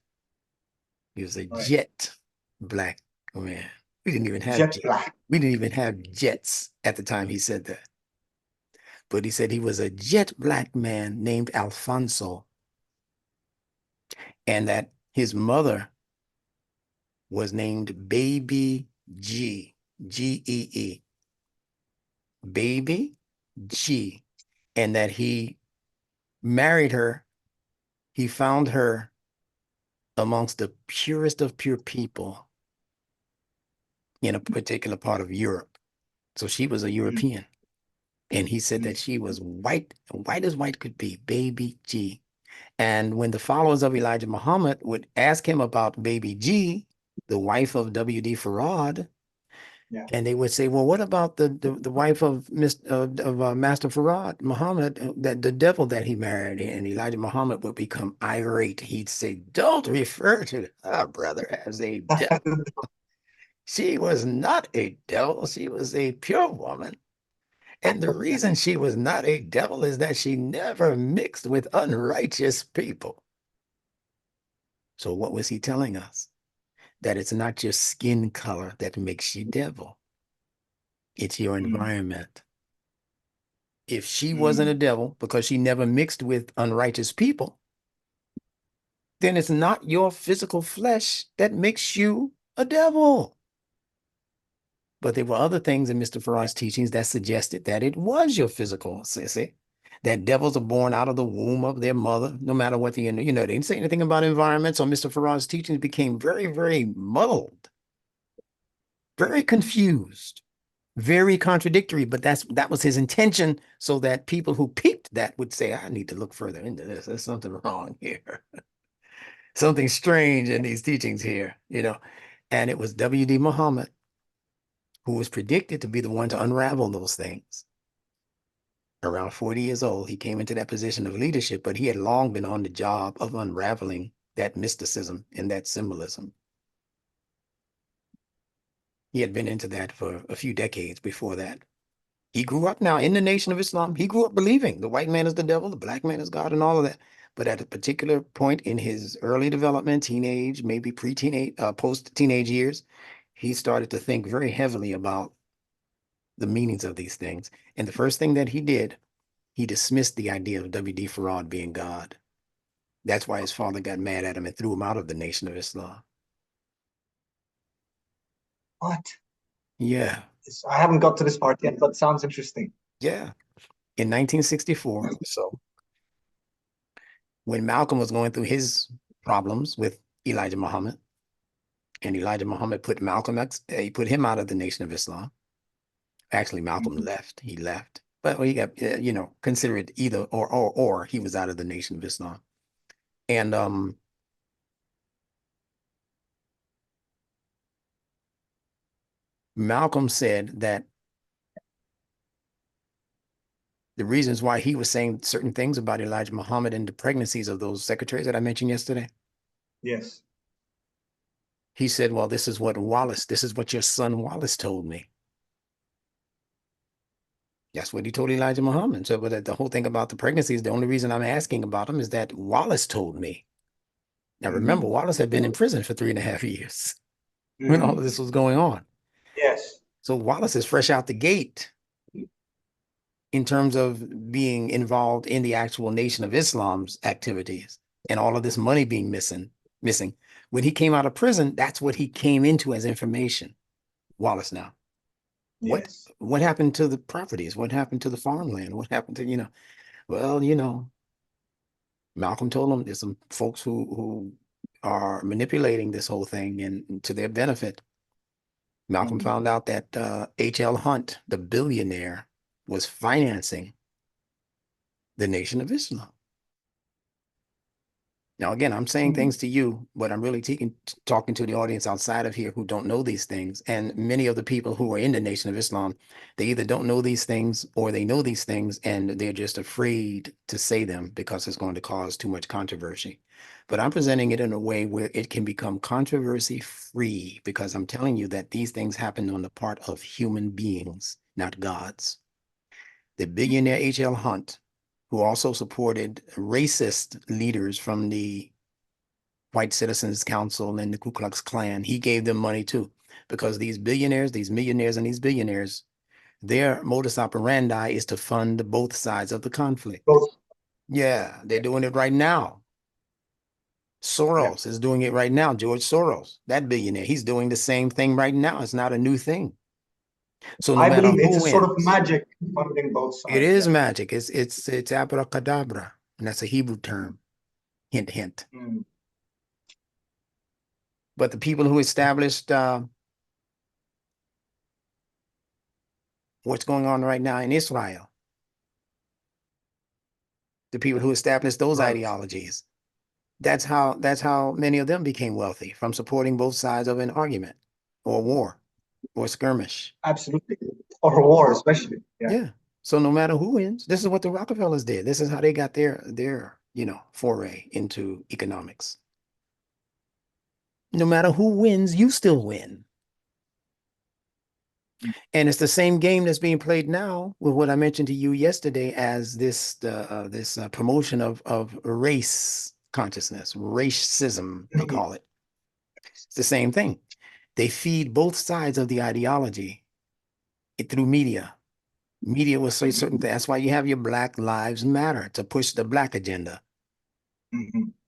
He was a right. jet black man. We didn't even have Jet black. we didn't even have jets at the time he said that. But he said he was a jet black man named Alfonso, and that his mother was named Baby G, Gee, Baby G, and that he married her. He found her amongst the purest of pure people in a particular part of Europe. So she was a Mm, European. And he said mm, that she was white, white as white could be, baby G. And when the followers of Elijah Muhammad would ask him about baby G, the wife of W.D. Farad, yeah. and they would say, well, what about the wife of Master Farad, Muhammad, that the devil that he married? And Elijah Muhammad would become irate. He'd say, don't refer to our brother as a devil. She was not a devil. She was a pure woman. And the reason she was not a devil is that she never mixed with unrighteous people. So what was he telling us? That it's not your skin color that makes you devil. It's your Mm, environment. If she wasn't a mm, devil because she never mixed with unrighteous people, then it's not your physical flesh that makes you a devil. But there were other things in Mr. yeah. Farrak's teachings that suggested that it was your physical, sissy. That devils are born out of the womb of their mother, no matter what they didn't say anything about environment. So Mr. Farrak's teachings became very, very muddled, very confused, very contradictory. But that was his intention, so that people who peeped that would say, I need to look further into this. There's something wrong here. Something strange in these teachings here. And it was W.D. Muhammad who was predicted to be the one to unravel those things. Around 40 years old, he came into that position of leadership, but he had long been on the job of unraveling that mysticism and that symbolism. He had been into that for a few decades before that. He grew up now in the Nation of Islam. He grew up believing the white man is the devil, the black man is God, and all of that. But at a particular point in his early development, teenage, maybe pre-teenage, post-teenage years, he started to think very heavily about the meanings of these things. And the first thing that he did, he dismissed the idea of W.D. Farad being God. That's why his father got mad at him and threw him out of the Nation of Islam. What? Yeah, I haven't got to this part yet, but sounds interesting. yeah. In 1964, so when Malcolm was going through his problems with Elijah Muhammad, And Elijah Muhammad put he put him out of the Nation of Islam. Actually, Malcolm left. He left. But he got, consider it either or he was out of the Nation of Islam. And Malcolm said that the reasons why he was saying certain things about Elijah Muhammad and the pregnancies of those secretaries that I mentioned yesterday. Yes. He said, well, this is what your son Wallace told me. That's what he told Elijah Muhammad. So, but the whole thing about the pregnancies, the only reason I'm asking about them is that Wallace told me. Now, remember, Wallace had been in prison for 3.5 years when all of this was going on. Yes. So Wallace is fresh out the gate in terms of being involved in the actual Nation of Islam's activities and all of this money being missing. When he came out of prison, that's what he came into as information. Wallace now. Yes. What happened to the properties? What happened to the farmland? What happened to, well, Malcolm told him there's some folks who are manipulating this whole thing and to their benefit. Malcolm found out that H.L. Hunt, the billionaire, was financing the Nation of Islam. Now, again, I'm saying things to you, but I'm really talking to the audience outside of here who don't know these things. And many of the people who are in the Nation of Islam, they either don't know these things or they know these things and they're just afraid to say them because it's going to cause too much controversy. But I'm presenting it in a way where it can become controversy free because I'm telling you that these things happen on the part of human beings, not gods. The billionaire H.L. Hunt, who also supported racist leaders from the White Citizens Council and the Ku Klux Klan. He gave them money too, because these billionaires, these millionaires, and these billionaires, their modus operandi is to fund both sides of the conflict. Yeah, they're doing it right now. Soros is doing it right now. George Soros, that billionaire, he's doing the same thing right now. It's not a new thing. So no matter who wins, it's a sort of magic funding both sides. It is magic. It's abracadabra, and that's a Hebrew term. Hint, hint. But the people who established what's going on right now in Israel, the people who established those ideologies, that's how many of them became wealthy, from supporting both sides of an argument or war or skirmish. Absolutely. Or war, especially. Yeah. So no matter who wins, this is what the Rockefellers did. This is how they got their foray into economics. No matter who wins, you still win. And it's the same game that's being played now with what I mentioned to you yesterday as this promotion of race consciousness, racism, they call it. It's the same thing. They feed both sides of the ideology through media. Media will say certain things. That's why you have your Black Lives Matter to push the Black agenda.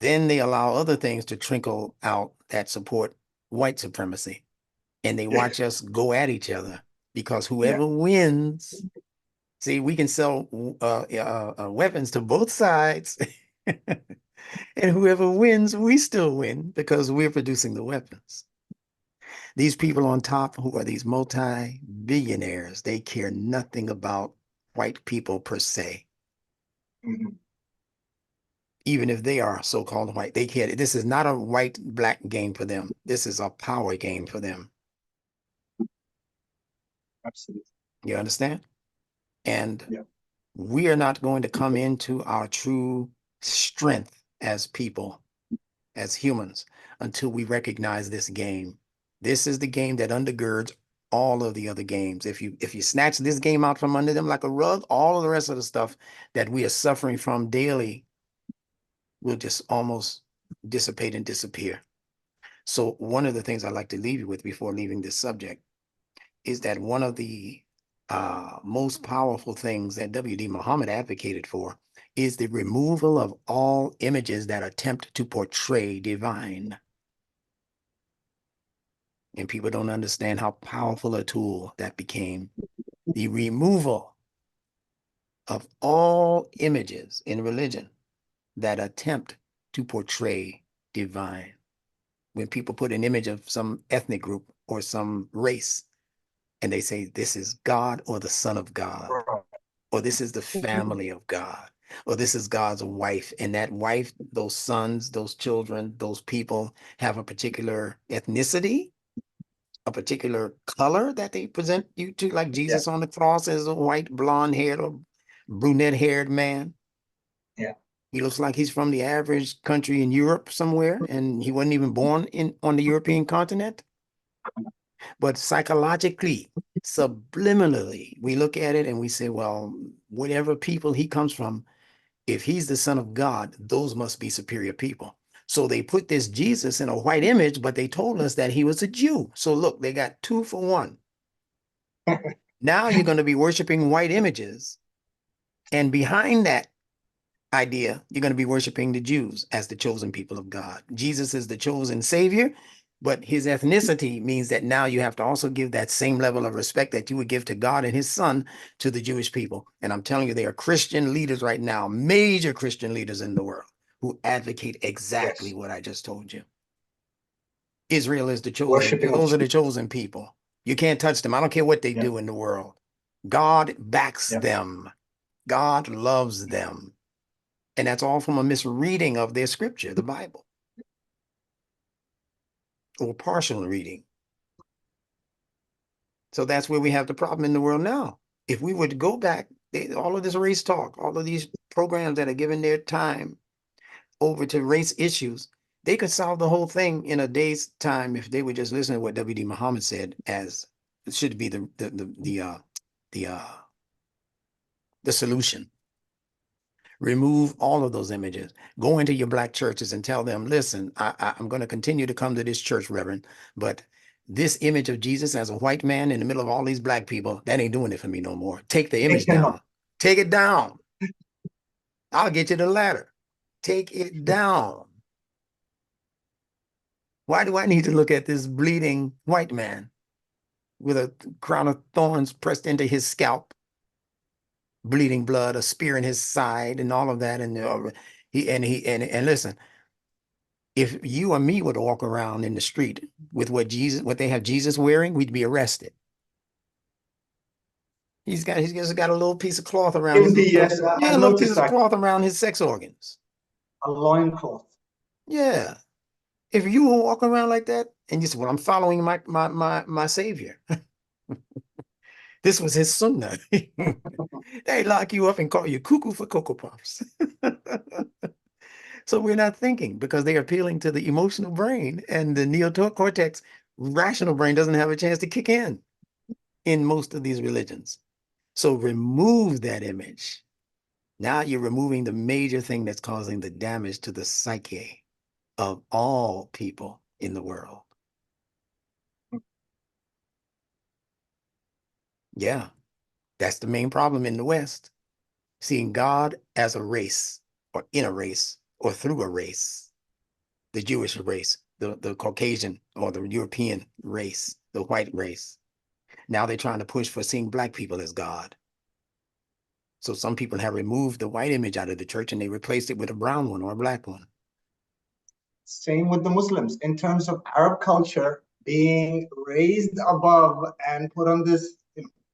Then they allow other things to trickle out that support white supremacy. And they watch us go at each other because whoever wins, see, we can sell weapons to both sides. And whoever wins, we still win because we're producing the weapons. These people on top who are these multi-billionaires, they care nothing about white people per se. Even if they are so-called white, they care. This is not a white-black game for them. This is a power game for them. Absolutely. You understand? And we are not going to come into our true strength as people, as humans, until we recognize this game. This is the game that undergirds all of the other games. If you snatch this game out from under them like a rug, all of the rest of the stuff that we are suffering from daily will just almost dissipate and disappear. So one of the things I'd like to leave you with before leaving this subject is that one of the most powerful things that W.D. Muhammad advocated for is the removal of all images that attempt to portray divine. And people don't understand how powerful a tool that became. The removal of all images in religion that attempt to portray divine. when people put an image of some ethnic group or some race, and they say this is God or the Son of God, Right. or this is the family of God, or this is God's wife. And that wife, those sons, those children, those people have a particular ethnicity, a particular color that they present you to, like Yeah. Jesus on the cross as a white, blonde-haired or brunette-haired man. Yeah. He looks like he's from the average country in Europe somewhere, and he wasn't even born on the European continent. But psychologically, subliminally, we look at it and we say, well, whatever people he comes from, if he's the Son of God, those must be superior people. So they put this Jesus in a white image, but they told us that he was a Jew. So look, they got 2 for 1. Now you're going to be worshiping white images. And behind that idea, you're going to be worshiping the Jews as the chosen people of God. Jesus is the chosen savior, but his ethnicity means that now you have to also give that same level of respect that you would give to God and his son to the Jewish people. And I'm telling you, there are Christian leaders right now, major Christian leaders in the world, who advocate exactly Yes. what I just told you. Israel is the chosen, Worshipping of those are the Jesus. chosen people. You can't touch them. I don't care what they Yeah. do in the world. God backs Yeah. them. God loves them. And that's all from a misreading of their scripture, the Bible, or partial reading. So that's where we have the problem in the world now. If we would go back, all of this race talk, all of these programs that are giving their time over to race issues, they could solve the whole thing in a day's time if they would just listen to what W.D. Muhammad said as it should be the uh, the solution. Remove all of those images. Go into your black churches and tell them, listen, I'm going to continue to come to this church, Reverend, but this image of Jesus as a white man in the middle of all these black people, that ain't doing it for me no more. Take the image No. down. Take it down. I'll get you the ladder. Take it down. Why do I need to look at this bleeding white man with a crown of thorns pressed into his scalp, bleeding blood, a spear in his side, and all of that? And and listen, if you or me would walk around in the street with what they have Jesus wearing, we'd be arrested. He's just got a little piece of cloth around his Indeed, yes. yeah, I've a little piece noticed of that. cloth around his sex organs. A loincloth. Yeah. If you will walk around like that and you say, well, I'm following my savior. This was his sunnah. They lock you up and call you cuckoo for Cocoa Puffs. So we're not thinking because they're appealing to the emotional brain, and the neocortex rational brain doesn't have a chance to kick in most of these religions. So remove that image. Now you're removing the major thing that's causing the damage to the psyche of all people in the world. Yeah, that's the main problem in the West. Seeing God as a race or in a race or through a race, the Jewish race, the Caucasian or the European race, the white race. Now they're trying to push for seeing black people as God. So some people have removed the white image out of the church and they replaced it with a brown one or a black one. Same with the Muslims in terms of Arab culture being raised above and put on this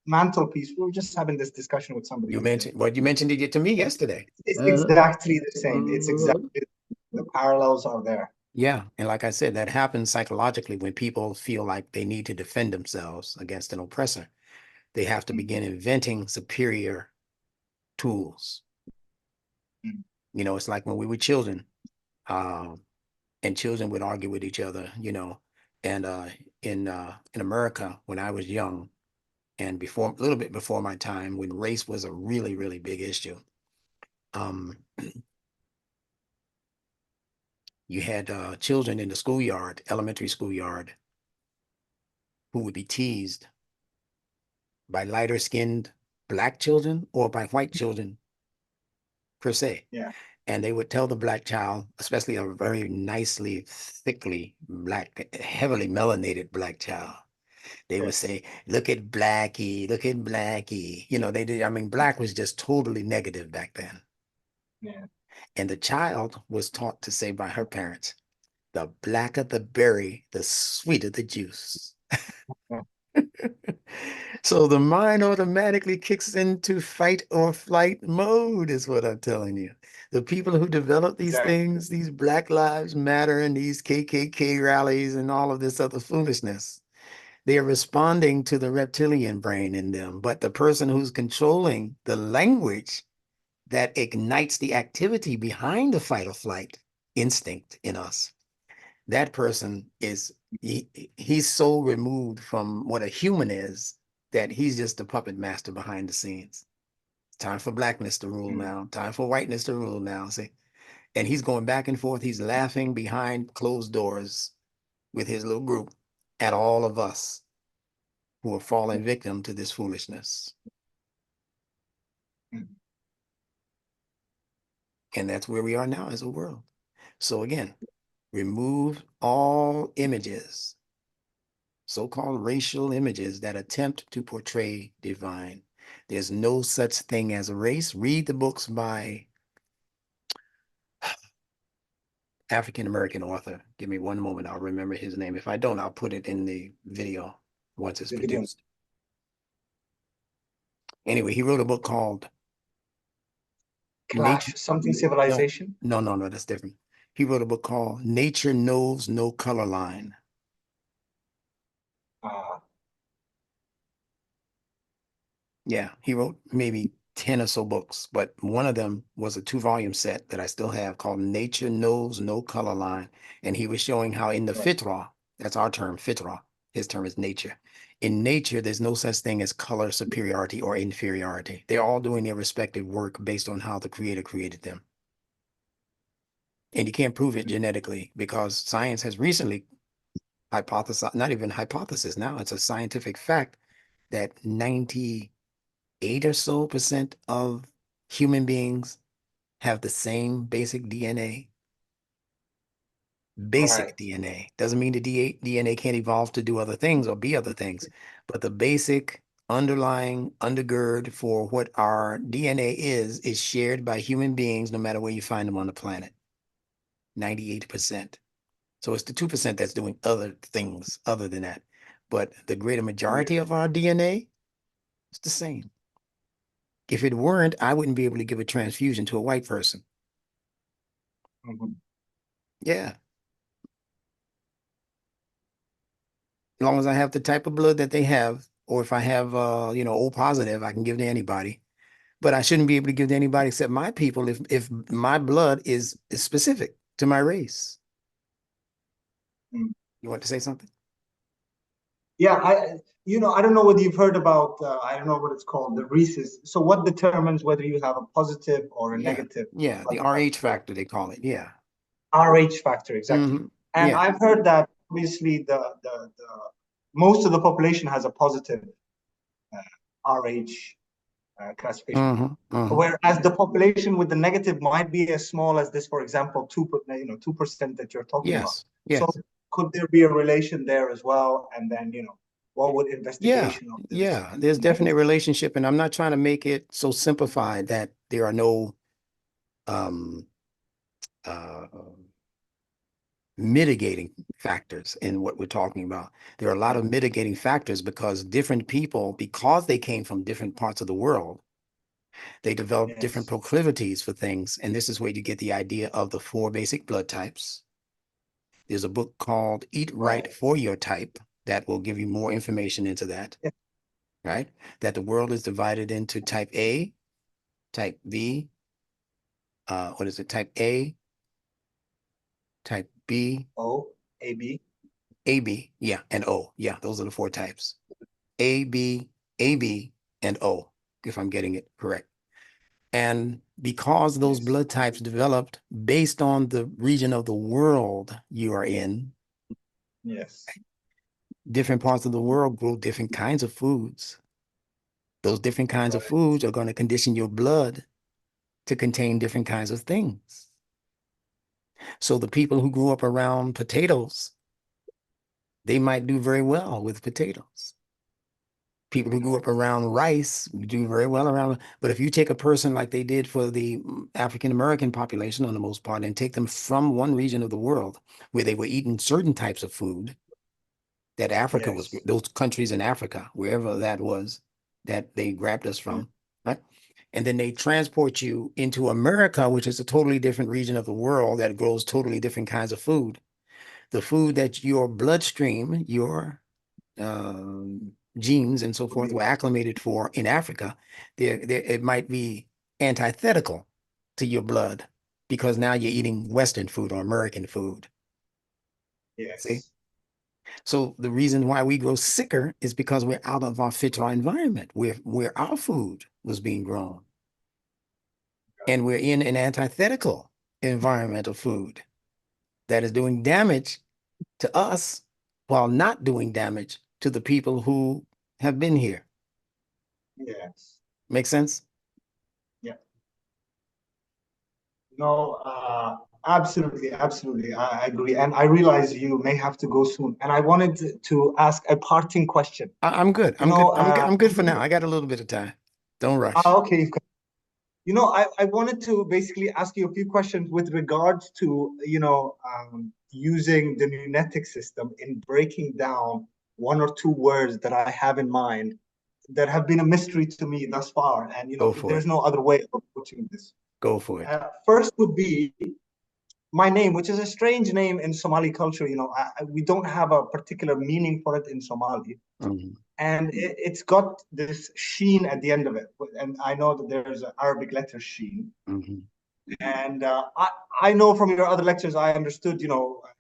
mantelpiece. We were just having this discussion with somebody. You mentioned it to me yesterday. It's exactly the same. It's exactly the parallels are there. Yeah, and like I said, that happens psychologically when people feel like they need to defend themselves against an oppressor. They have to begin inventing superior tools. Mm. You know, it's like when we were children, and children would argue with each other, you know, and in America, when I was young, and before a little bit before my time, when race was a really, really big issue, um, you had children in the schoolyard, elementary schoolyard, who would be teased by lighter skinned black children or by white children per se. Yeah. And they would tell the black child, especially a very nicely, thickly black, heavily melanated black child, they would Yes. say, look at Blackie, look at Blackie. You know, they did, I mean, black was just totally negative back then. Yeah. And the child was taught to say by her parents, The blacker the berry, the sweeter the juice. So the mind automatically kicks into fight or flight mode, is what I'm telling you. The people who develop these Exactly. things, these Black Lives Matter and these KKK rallies and all of this other foolishness, they are responding to the reptilian brain in them. But the person who's controlling the language that ignites the activity behind the fight or flight instinct in us, that person is he's so removed from what a human is that he's just a puppet master behind the scenes. Time for blackness to rule now. Time for whiteness to rule now. See, and he's going back and forth. He's laughing behind closed doors with his little group at all of us who are falling victim to this foolishness. And that's where we are now as a world. So again, remove all images, so-called racial images that attempt to portray divine. There's no such thing as a race. Read the books by African-American author. Give me one moment. I'll remember his name. If I don't, I'll put it in the video once it's produced. Anyway, he wrote a book called Nature. Something civilization. No, that's different. He wrote a book called Nature Knows No Color Line. Yeah, he wrote maybe 10 or so books, but one of them was a 2-volume set that I still have called Nature Knows No Color Line. And he was showing how in the fitra, that's our term, fitra, his term is nature. In nature, there's no such thing as color superiority or inferiority. They're all doing their respective work based on how the creator created them. And you can't prove it genetically because science has recently hypothesized, not even hypothesis now, it's a scientific fact that 98% or so of human beings have the same basic DNA. Basic DNA. Doesn't mean the DNA can't evolve to do other things or be other things, but the basic underlying undergird for what our DNA is shared by human beings no matter where you find them on the planet. 98%. So it's the 2% that's doing other things other than that. But the greater majority of our DNA is the same. If it weren't, I wouldn't be able to give a transfusion to a white person. Yeah. As long as I have the type of blood that they have, or if I have, O positive, I can give to anybody. But I shouldn't be able to give to anybody except my people if my blood is specific to my race. You want to say something? Yeah, I don't know whether you've heard about, I don't know what it's called, the rhesus. So what determines whether you have a positive or a negative? Yeah, the RH factor, they call it. Yeah. RH factor, exactly. And Yeah. I've heard that obviously the most of the population has a positive RH classification. Whereas the population with the negative might be as small as this, for example, 2% that you're talking about. Yes. So could there be a relation there as well? And then, what would investigation of this? Yeah, there's definitely a relationship, and I'm not trying to make it so simplified that there are no mitigating factors in what we're talking about. There are a lot of mitigating factors because different people, because they came from different parts of the world, they develop different proclivities for things. And this is where you get the idea of the 4 basic blood types. There's a book called Eat Right for Your Type that will give you more information into that, right? That the world is divided into type A, type B, type A, type B. O, AB. AB, yeah, and O. Yeah, those are the 4 types. AB, AB, and O, if I'm getting it correct. And because those blood types developed based on the region of the world you are in, different parts of the world grow different kinds of foods. Those different kinds of foods are going to condition your blood to contain different kinds of things. So the people who grew up around potatoes, they might do very well with potatoes. People who grew up around rice do very well around. But if you take a person like they did for the African American population on the most part and take them from one region of the world where they were eating certain types of food that Africa was, Yes. those countries in Africa, wherever that was, that they grabbed us Yeah. from, right? And then they transport you into America, which is a totally different region of the world that grows totally different kinds of food. The food that your bloodstream, your genes and so Would forth be were acclimated for in Africa, it might be antithetical to your blood because now you're eating Western food or American food. See? yes. So the reason why we grow sicker is because we're out of our fitra environment, where our food was being grown. And we're in an antithetical environment of food that is doing damage to us while not doing damage to the people who have been here. Yes. Make sense? Yeah. No, absolutely, absolutely. I agree. And I realize you may have to go soon. And I wanted to ask a parting question. I'm good. You I'm good. know, I'm good for now. I got a little bit of time. Don't rush. okay. You know, I wanted to basically ask you a few questions with regards to, using the nunetic system in breaking down one or two words that I have in mind that have been a mystery to me thus far. And, Go for there's it. no other way of approaching this. Go for it. First would be my name, which is a strange name in Somali culture. We don't have a particular meaning for it in Somali. Mhm, And it's got this sheen at the end of it. And I know that there's an Arabic letter sheen. mhm. And I know from your other lectures, I understood,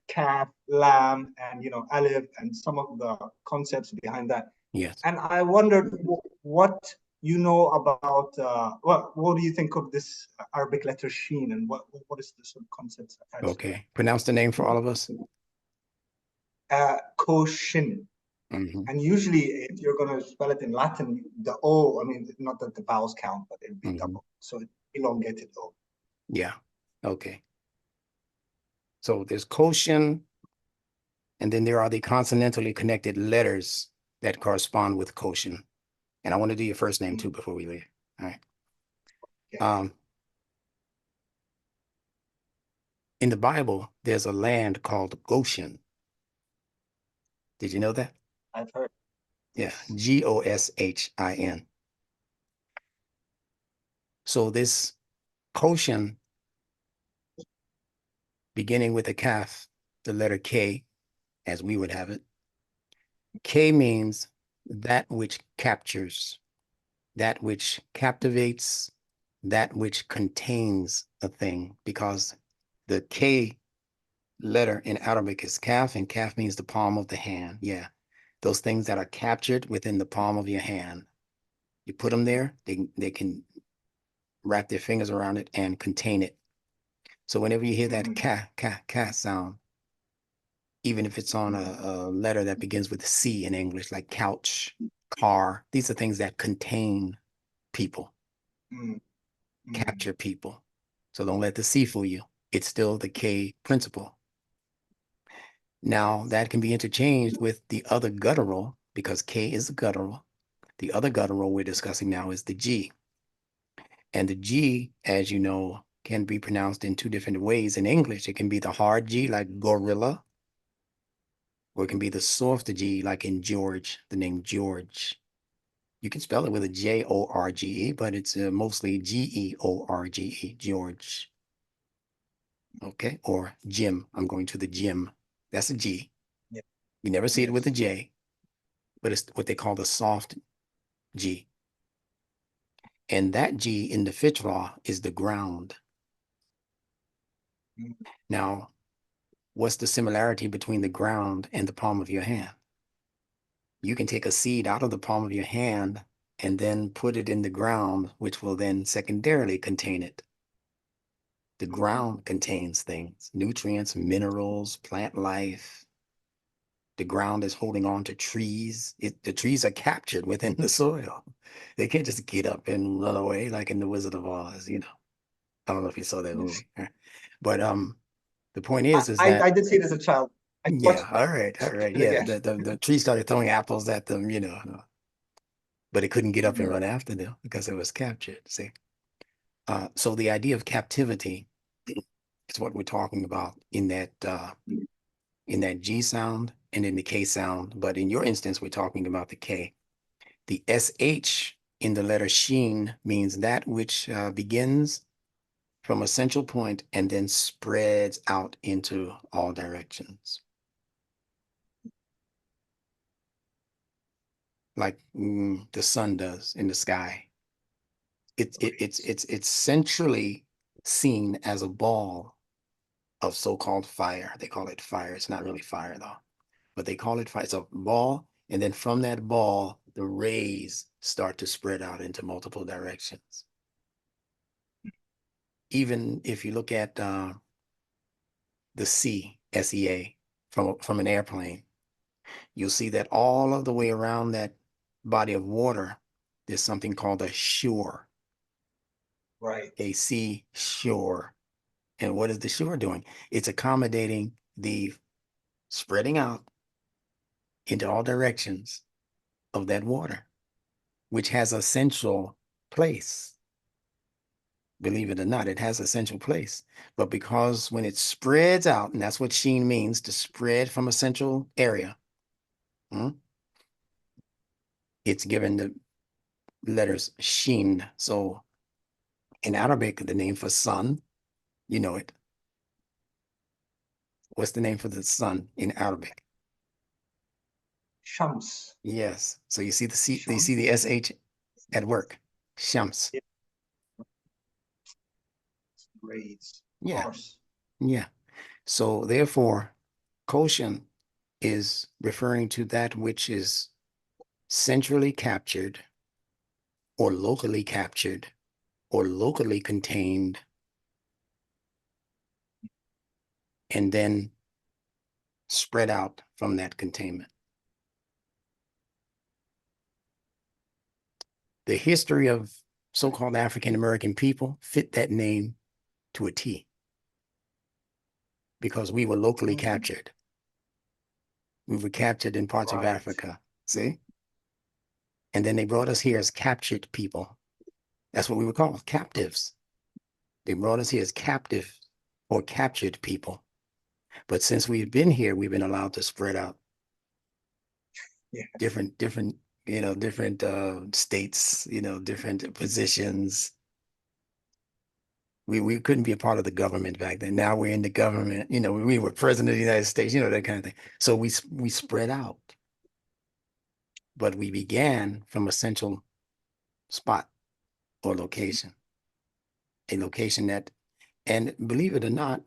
kaf, lam, and, alif, and some of the concepts behind that. Yes. And I wondered what you know about, what do you think of this Arabic letter sheen, and what is the sort of concepts attached to it? Okay. Pronounce the name for all of us. Koshin. Mhm, And usually, if you're going to spell it in Latin, the O, I mean, not that the vowels count, but it'd be mhm. double. So it's elongated O. Yeah. Okay. So there's quotient, and then there are the consonantally connected letters that correspond with quotient. And I want to do your first name too before we leave. All right. Yeah, Um, in the Bible, there's a land called Goshen. Did you know that? I've heard. Yeah, Yes. Goshin. So this Goshen, beginning with a kaf, the letter K, as we would have it. K means that which captures, that which captivates, that which contains a thing, because the K letter in Arabic is kaf, and kaf means the palm of the hand. Yeah, those things that are captured within the palm of your hand. You put them there, they can wrap their fingers around it and contain it. So whenever you hear that Mm, ka sound, even if it's on mm, a letter that begins with C in English, like couch, car, these are things that contain people, mm, mm, capture people. So don't let the C fool you. It's still the K principle. Now yes. that can be interchanged with the other guttural because K is a guttural. The other guttural we're discussing now is the G. And the G, as you know, can be pronounced in two different ways. In English, it can be the hard G like gorilla, or it can be the soft G like in George, the name George. You can spell it with a Jorge, but it's mostly George, George. Okay, or Jim. I'm going to the gym. That's a G. Yeah. You never see it with a Yes. J, but it's what they call the soft G. And that G in the Fitrah is the ground. Mm, Now, what's the similarity between the ground and the palm of your hand? You can take a seed out of the palm of your hand and then put it in the ground, which will then secondarily contain it. The mm, ground contains things, nutrients, minerals, plant life. The ground is holding on to trees. The trees are captured within the soil. They can't just get up and run away like in The Wizard of Oz, you know. I don't know if you saw that yes. movie. But the point I, is I, that I did see it as a child. I yeah, watched all right, all right. it Yeah, again. the tree started throwing apples at them, you know. but it couldn't get up and run after them because it was captured. See, so the idea of captivity is what we're talking about in that G sound and in the K sound. But in your instance, we're talking about the K. The SH in the letter Sheen means that which begins from a central point and then spreads out into all directions. Like the sun does in the sky. It's centrally seen as a ball of so-called fire. They call it fire. It's not really fire though, but they call it fire. It's a ball, and then from that ball, the rays start to spread out into multiple directions. Even if you look at the sea, SEA, from an airplane, you'll see that all of the way around that body of water, there's something called a shore. Right. A sea shore. And what is the shore doing? It's accommodating the spreading out into all directions of that water, which has a central place. Believe it or not, it has a central place. But because when it spreads out, and that's what sheen means, to spread from a central area, it's given the letters sheen. So in Arabic, the name for sun, you know it. What's the name for the sun in Arabic? Shams. Yes. So you see the C, you Shams. see the SH at work. Shams. Yeah. Rays. Of Yeah. course. Yeah. So therefore, quotient is referring to that which is centrally captured or locally captured or locally contained and then spread out from that containment. The history of so-called African American people fit that name to a T because we were locally captured. We were captured in parts of Africa, see? And then they brought us here as captured people. That's what we were called, captives. They brought us here as captive or captured people. But since we've been here, we've been allowed to spread out. Yeah. Different states, different positions. We couldn't be a part of the government back then. Now we're in the government. We were president of the United States. That kind of thing. So we spread out, but we began from a central spot or location, a location that, and believe it or not,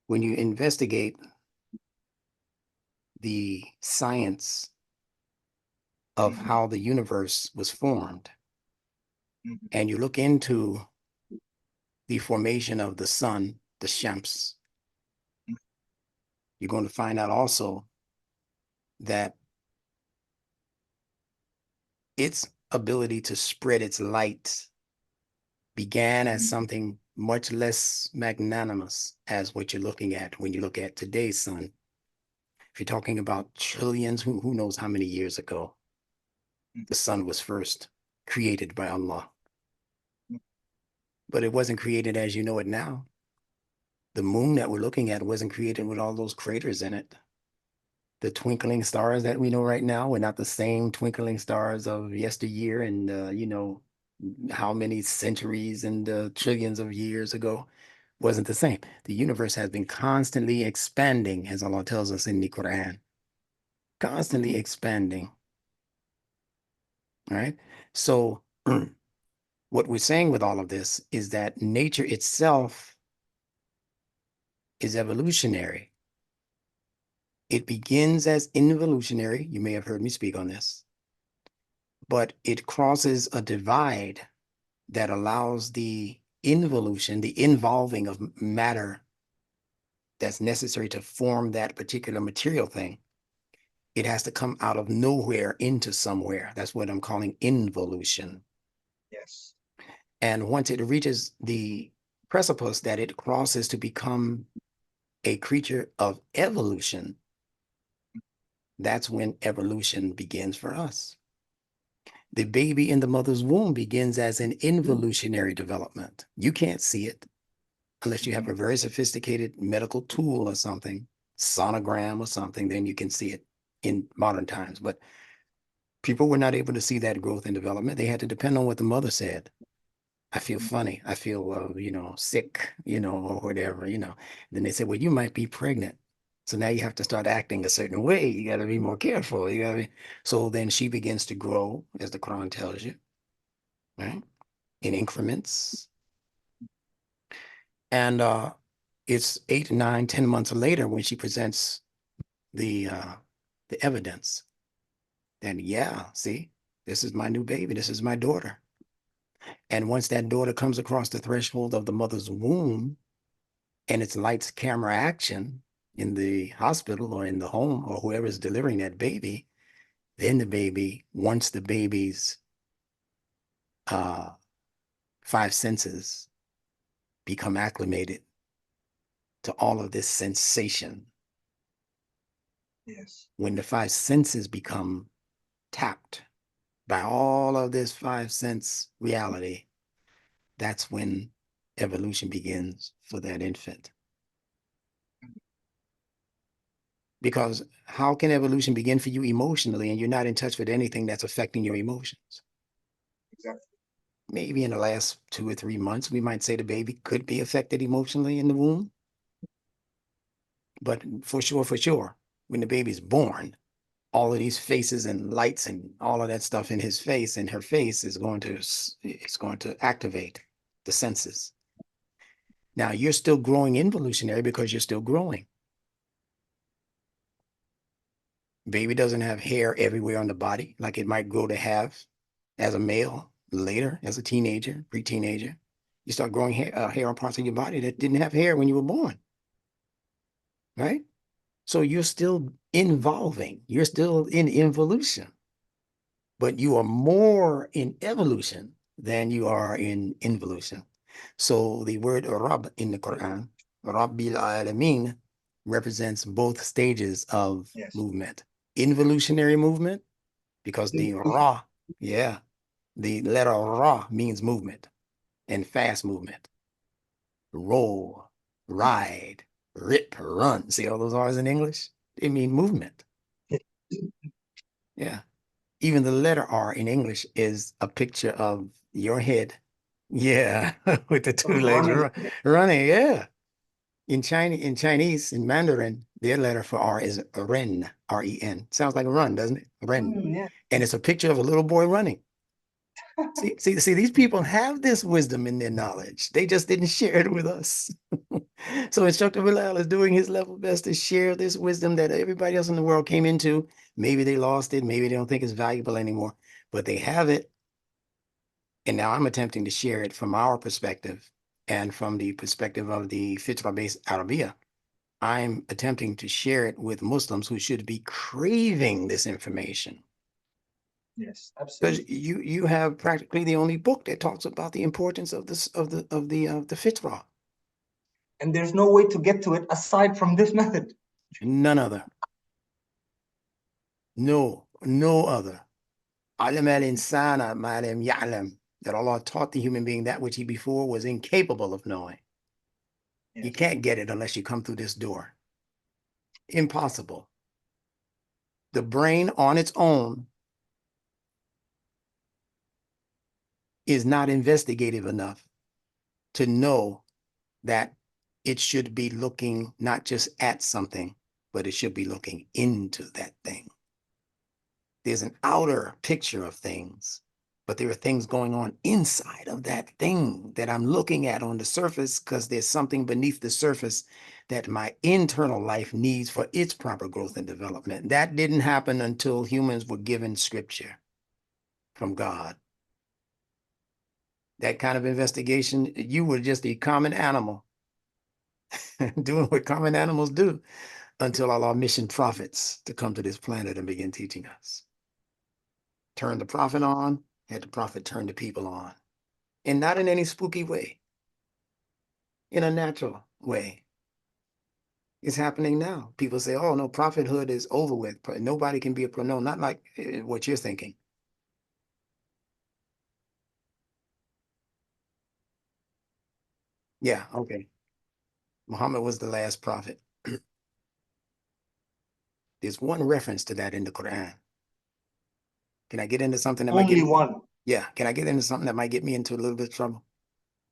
when you investigate the science of how the universe was formed, and you look into the formation of the sun, the Shams, you're going to find out also that its ability to spread its light began as something much less magnanimous as what you're looking at when you look at today's sun. If you're talking about trillions, who knows how many years ago the sun was first created by Allah. But it wasn't created as you know it now. The moon that we're looking at wasn't created with all those craters in it. The twinkling stars that we know right now were not the same twinkling stars of yesteryear and, how many centuries and trillions of years ago. Wasn't the same. The universe has been constantly expanding, as Allah tells us in the Quran. Constantly expanding. All right. So what we're saying with all of this is that nature itself is evolutionary. It begins as involutionary. You may have heard me speak on this, but it crosses a divide that allows the involution, the involving of matter that's necessary to form that particular material thing. It has to come out of nowhere into somewhere. That's what I'm calling involution. Yes. And once it reaches the precipice that it crosses to become a creature of evolution, that's when evolution begins for us. The baby in the mother's womb begins as an involutionary development. You can't see it unless you have a very sophisticated medical tool or something, sonogram or something, then you can see it in modern times. But people were not able to see that growth and development. They had to depend on what the mother said. I feel funny. I feel, sick, or whatever, Then they said, well, you might be pregnant. So now you have to start acting a certain way. You got to be more careful. So then she begins to grow, as the Quran tells you, right? In increments. And it's 8, 9, 10 months later when she presents the evidence. Then, yeah, see, this is my new baby. This is my daughter. And once that daughter comes across the threshold of the mother's womb and it's lights, camera, action in the hospital or in the home or whoever is delivering that baby, then the baby, once the baby's 5 senses become acclimated to all of this sensation. Yes. When the 5 senses become tapped by all of this 5 sense reality, that's when evolution begins for that infant. Because how can evolution begin for you emotionally and you're not in touch with anything that's affecting your emotions? Exactly. Maybe in the last 2 or 3 months, we might say the baby could be affected emotionally in the womb. But for sure, when the baby's born, all of these faces and lights and all of that stuff in his face and her face is going to activate the senses. Now you're still growing involutionary because you're still growing. Baby doesn't have hair everywhere on the body like it might grow to have as a male later, as a teenager, pre-teenager. You start growing hair on parts of your body that didn't have hair when you were born, right? So you're still involving, you're still in involution, but you are more in evolution than you are in involution. So the word Rab in the Quran, Rabbil Alameen, represents both stages of movement. Involutionary movement, because the Ra, the letter Ra means movement and fast movement. Roll, ride, rip, run. See all those R's in English? They mean movement. Yeah. Even the letter R in English is a picture of your head. Yeah, with the 2 legs running. Yeah. In Chinese, in Mandarin, their letter for R is Ren, R-E-N. Sounds like a run, doesn't it? Ren. Yeah. And it's a picture of a little boy running. See, these people have this wisdom in their knowledge. They just didn't share it with us. So Instructor Bilal is doing his level best to share this wisdom that everybody else in the world came into. Maybe they lost it. Maybe they don't think it's valuable anymore, but they have it. And now I'm attempting to share it from our perspective and from the perspective of the Fitra-based Arabia. I'm attempting to share it with Muslims who should be craving this information. Yes, Because absolutely. you have practically the only book that talks about the importance of this of the fitrah. And there's no way to get to it aside from this method. None other. No other. Alam al-insana ma lam ya'lam. That Allah taught the human being that which he before was incapable of knowing. Yes. You can't get it unless you come through this door. Impossible. The brain on its own is not investigative enough to know that it should be looking not just at something, but it should be looking into that thing. There's an outer picture of things, but there are things going on inside of that thing that I'm looking at on the surface because there's something beneath the surface that my internal life needs for its proper growth and development. That didn't happen until humans were given scripture from God. That kind of investigation, you were just a common animal doing what common animals do until Allah missioned prophets to come to this planet and begin teaching us. Turn the prophet on, had the prophet turn the people on. And not in any spooky way, in a natural way. It's happening now. People say, oh, no, prophethood is over with. Nobody can be a pro. No, not like what you're thinking. Yeah, okay. Muhammad was the last prophet. There's one reference to that in the Quran. Can I get into something that might get Only me? one. Yeah, can I get into something that might get me into a little bit of trouble?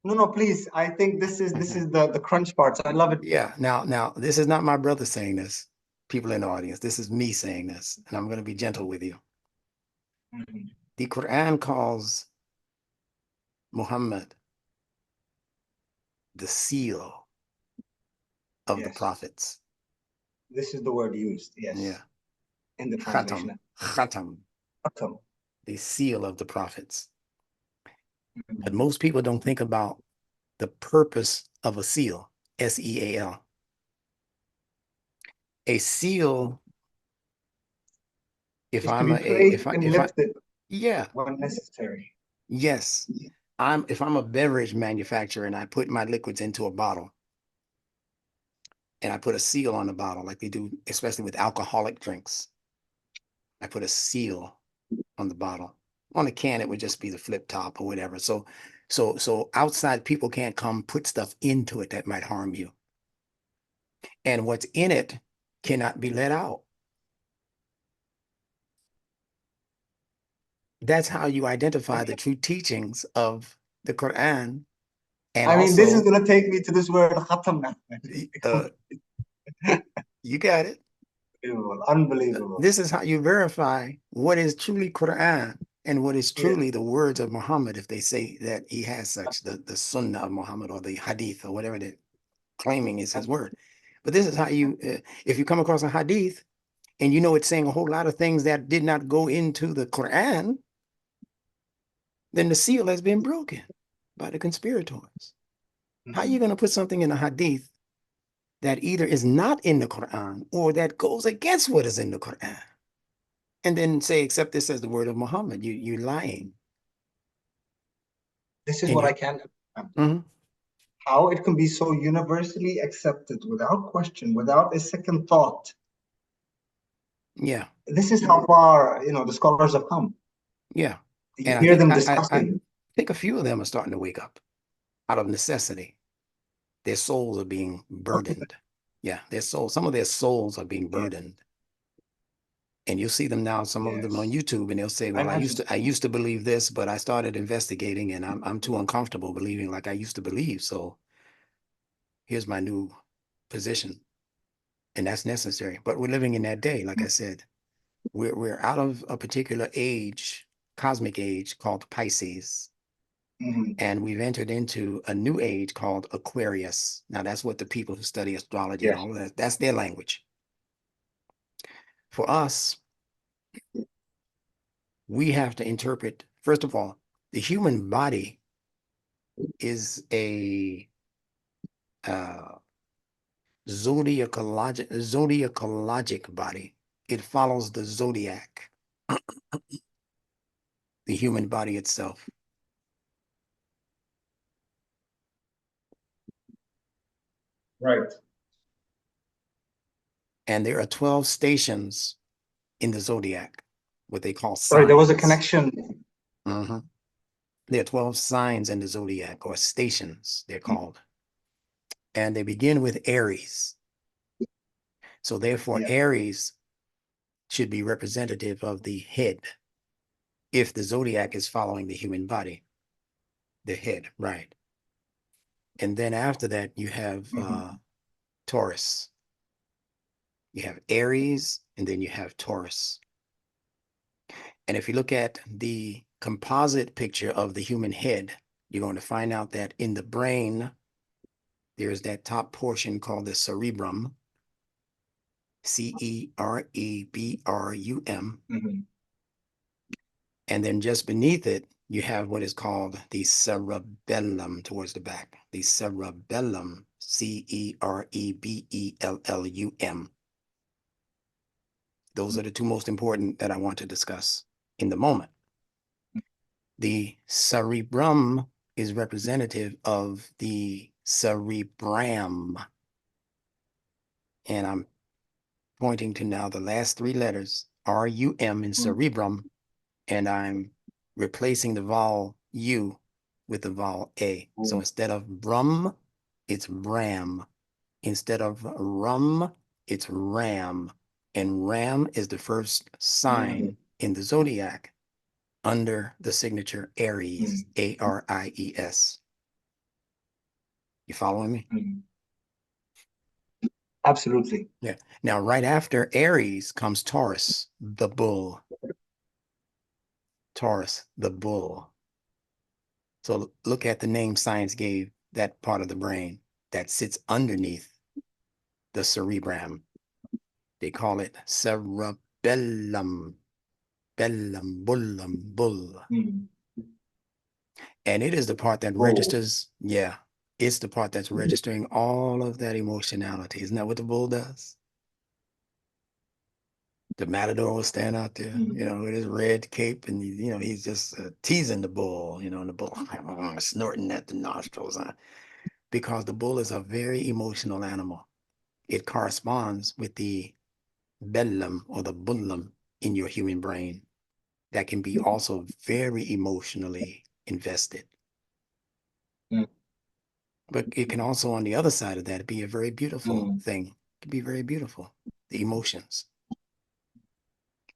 No, no, please. I think this is the crunch parts. I love it. Yeah, now this is not my brother saying this, people in the audience. This is me saying this, and I'm going to be gentle with you. Mhm. The Quran calls Muhammad the seal of the Yes, prophets. this is the word used. Yeah. Yes, in the Khatam, translation. Khatam, Atom. the seal of the prophets. But Mhm. most people don't think about the purpose of a seal, S-E-A-L. A seal, if Is to I'm be a, placed and if I, lifted yeah, when necessary. yes. If I'm a beverage manufacturer and I put my liquids into a bottle and I put a seal on the bottle like they do, especially with alcoholic drinks, I put a seal on the bottle. On the can, it would just be the flip top or whatever. So outside people can't come put stuff into it that might harm you. And what's in it cannot be let out. That's how you identify the true teachings of the Quran. And I mean, this is also, gonna take me to this word khatam now. uh, you got it. Unbelievable. Unbelievable. This is how you verify what is truly Quran and what is Yeah. truly the words of Muhammad, if they say that he has such, the Sunnah of Muhammad or the Hadith or whatever they're claiming is his word. But this is how you, if you come across a Hadith and you know it's saying a whole lot of things that did not go into the Quran, then the seal has been broken by the conspirators. How are you going to put something in a Hadith that either is not in the Quran or that goes against what is in the Quran? And then say, except this as the word of Muhammad, you're lying. This is And what I you, can't understand. mhm, How it can be so universally accepted without question, without a second thought. yeah, This is how far, the scholars have come. yeah. You And hear them discussing. I think a few of them are starting to wake up out of necessity. Their souls are being burdened. Yeah, their souls, some of their souls are being Yeah. burdened. And you'll see them now, some of them on Yes. YouTube, and they'll say, I well, imagine. I used to believe this, but I started investigating and I'm too uncomfortable believing like I used to believe. So here's my new position. And that's necessary. But we're living in that day, like I said. We're out of a particular age, cosmic age called Pisces. Mhm. And we've entered into a new age called Aquarius. Now, that's what the people who study astrology and Yes. all of that, that's their language. For us, we have to interpret, first of all, the human body is a uh, zodiacologic body. It follows the zodiac, the human body itself. Right. And there are 12 stations in the zodiac, what they call Sorry, there was a signs. connection. Mhm. There are 12 signs in the zodiac, or stations, they're called. And they begin with Aries. So therefore, Yeah. Aries should be representative of the head. If the zodiac is following the human body, the head, right? And then after that, you have Mhm. Taurus. You have Aries, and then you have Taurus. And if you look at the composite picture of the human head, you're going to find out that in the brain, there's that top portion called the cerebrum, Cerebrum. Mhm. And then just beneath it, you have what is called the cerebellum towards the back. The cerebellum, Cerebellum. Those are the two most important that I want to discuss in the moment. The cerebrum is representative of the cerebrum. and I'm pointing to now the last three letters, R-U-M in cerebrum, and I'm replacing the vowel U with the vowel A. So instead of brum, it's bram. Instead of rum, it's ram. And ram is the first sign in the zodiac under the signature Aries, A-R-I-E-S. You following me? Absolutely. Yeah. Now, right after Aries comes Taurus, the bull. Taurus, the bull. So look at the name science gave that part of the brain that sits underneath the cerebrum. They call it cerebellum. Bellum, bullum, bull. And it is the part that registers, yeah, it's the part that's registering all of that emotionality. Isn't that what the bull does? The matador will stand out there, you know, with his red cape, and you know, he's just teasing the bull, you know, and the bull snorting at the nostrils, because the bull is a very emotional animal. It corresponds with the bellum or the bullum in your human brain that can be also very emotionally invested. But it can also, on the other side of that, be a very beautiful thing. It can be very beautiful, the emotions.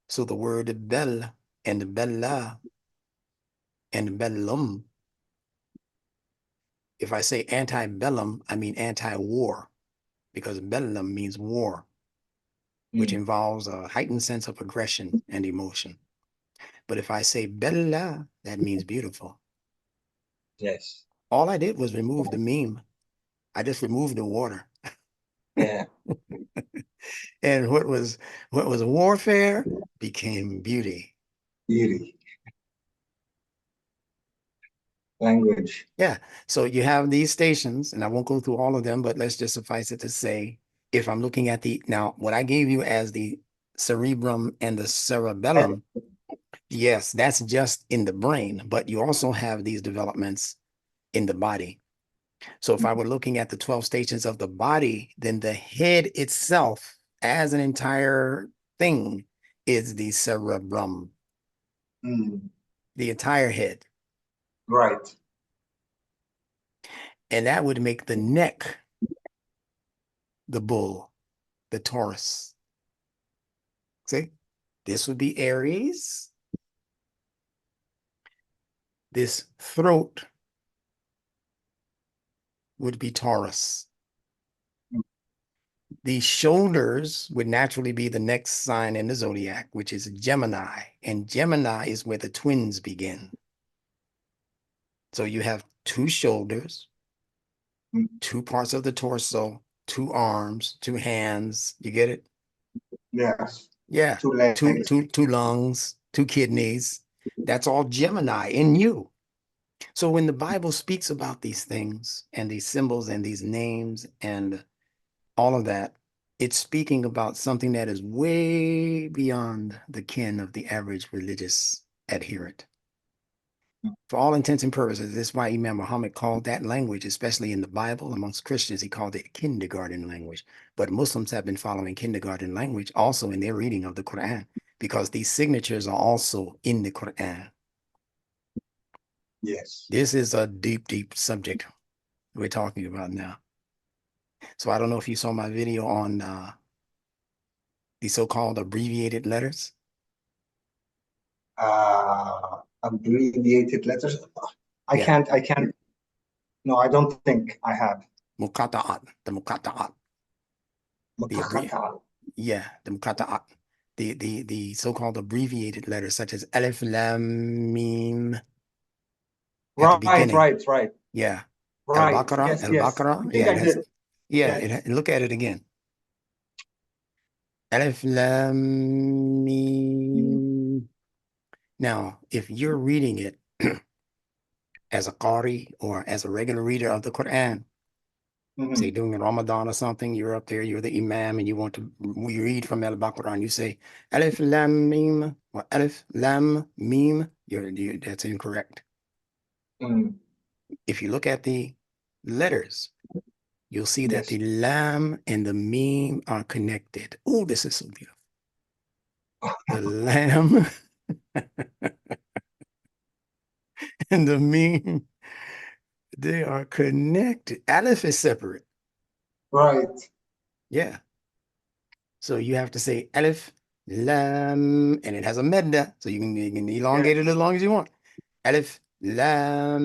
So the word bell and bella and bellum, if I say antebellum, I mean anti-war, because bellum means war, which involves a heightened sense of aggression and emotion. But if I say bella, that means beautiful. Yes. All I did was remove the meme. I just removed the water. Yeah. And what was warfare became beauty. Beauty. Language. Yeah. So you have these stations, and I won't go through all of them, but let's just suffice it to say, if I'm looking at now, what I gave you as the cerebrum and the cerebellum, yes, that's just in the brain, but you also have these developments in the body. So if I were looking at the 12 stations of the body, then the head itself as an entire thing is the cerebrum, the entire head. Right. And that would make the neck the bull, the Taurus. See, this would be Aries. This throat would be Taurus. The shoulders would naturally be the next sign in the zodiac, which is Gemini. And Gemini is where the twins begin. So you have two shoulders, two parts of the torso, two arms, two hands. You get it? Yes. Yeah. Two legs. Two lungs, two kidneys. That's all Gemini in you. So when the Bible speaks about these things and these symbols and these names and all of that, it's speaking about something that is way beyond the ken of the average religious adherent. For all intents and purposes, this is why Imam Muhammad called that language, especially in the Bible, amongst Christians, he called it kindergarten language. But Muslims have been following kindergarten language also in their reading of the Quran, because these signatures are also in the Quran. Yes. This is a deep, deep subject we're talking about now. So I don't know if you saw my video on the so-called abbreviated letters. Abbreviated letters. I Yeah. can't. No, I don't think I have. Muqatta'at, the muqatta'at. Yeah, the muqatta'at. The so-called abbreviated letters such as Alif, Lam, Mim at the beginning. Right. Yeah. Right. Al-Baqarah, Yes. I Al-Baqarah. think Yeah, I it has. did. Yeah, Yes. look at it again. Alif, Lam, Mim. Now, if you're reading it as a Qari or as a regular reader of the Quran, say doing Ramadan or something, you're up there, you're the Imam, and you want to read from Al-Baqarah, and you say Alif Lam Mim or Alif Lam Mim, that's incorrect. If you look at the letters, you'll see that Yes. the lam and the meme are connected. Oh, this is so beautiful. The lam and the meme, they are connected. Aleph is separate. Right. Yeah. So you have to say Aleph, lam, and it has a medda, so you can elongate it as Yes. long as you want. Aleph, lam,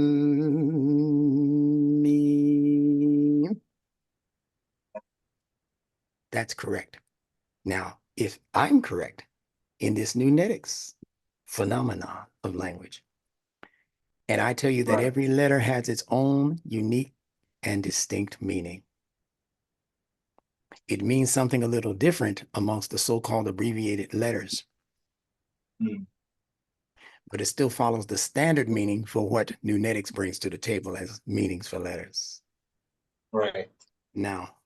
meme. That's correct. Now, if I'm correct in this nunetics phenomenon of language, and I tell you that Right. every letter has its own unique and distinct meaning, it means something a little different amongst the so-called abbreviated letters, Mm. but it still follows the standard meaning for what nunetics brings to the table as meanings for letters. Right. Now,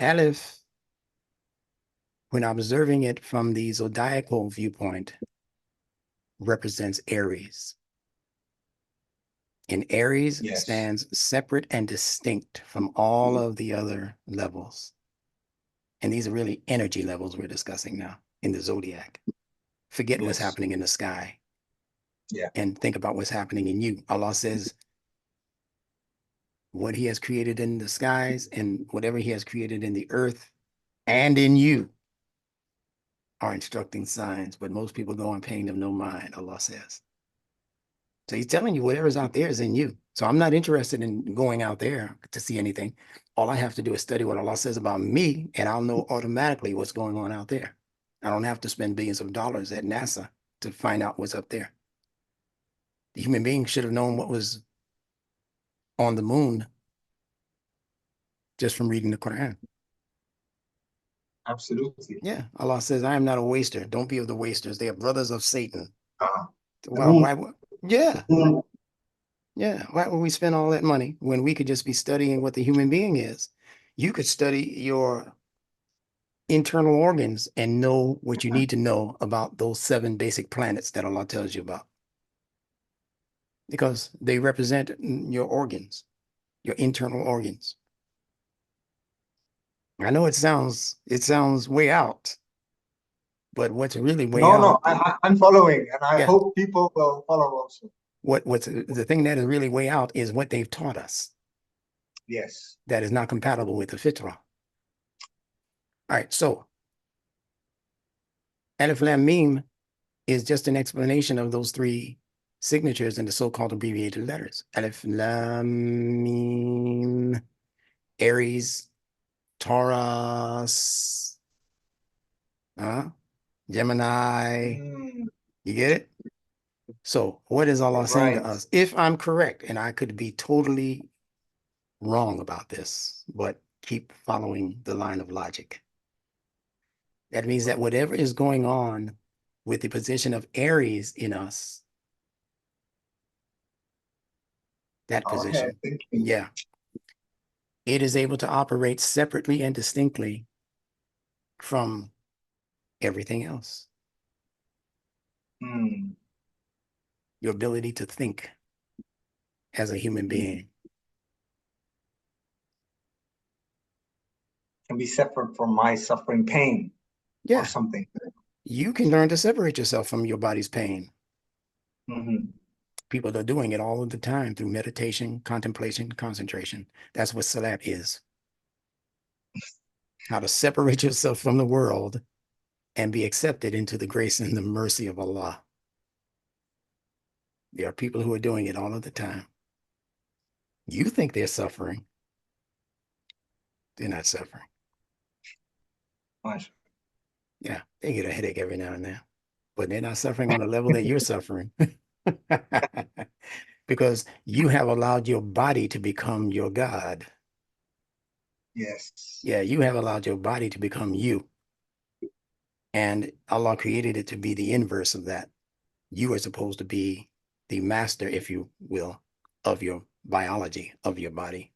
Aleph, when observing it from the zodiacal viewpoint, represents Aries. And Aries Yes. stands separate and distinct from all of the other levels. And these are really energy levels we're discussing now in the zodiac. Forget what's Yes. happening in the sky Yeah. and think about what's happening in you. Allah says, what he has created in the skies and whatever he has created in the earth and in you are instructing signs, but most people go on paying them no mind, Allah says. So he's telling you whatever's out there is in you. So I'm not interested in going out there to see anything. All I have to do is study what Allah says about me, and I'll know automatically what's going on out there. I don't have to spend billions of dollars at NASA to find out what's up there. The human being should have known what was on the moon just from reading the Quran. Absolutely. Yeah, Allah says, I am not a waster. Don't be of the wasters. They are brothers of Satan. Uh, Well, who, why? Yeah, who, yeah. Why would we spend all that money when we could just be studying what the human being is? You could study your internal organs and know what you need to know about those 7 basic planets that Allah tells you about, because they represent your organs, your internal organs. I know it sounds way out, but what's really way no, no, out, I'm following, and I yeah, hope people will follow also. what's the thing that is really way out is what they've taught us Yes. that is not compatible with the fitrah. All right, so Alif Lam Mim is just an explanation of those 3 signatures in the so-called abbreviated letters. Alif Lam Mim, Aries, Taurus, Gemini. Mm, You get it? So what is Allah saying to right. us? If I'm correct, and I could be totally wrong about this, but keep following the line of logic. That means that whatever is going on with the position of Aries in us, that Go ahead. position, Thank you. yeah, it is able to operate separately and distinctly from everything else. Mm, Your ability to think as a human being. can be separate from my suffering pain or Yeah, something. you can learn to separate yourself from your body's pain. Mm-hmm. People are doing it all of the time through meditation, contemplation, concentration. That's what salat is. How to separate yourself from the world and be accepted into the grace and the mercy of Allah. There are people who are doing it all of the time. You think they're suffering. They're not suffering. Nice. Yeah, they get a headache every now and then, but they're not suffering on the level that you're suffering. Because you have allowed your body to become your God. Yes. Yeah, you have allowed your body to become you. And Allah created it to be the inverse of that. You are supposed to be the master, if you will, of your biology, of your body.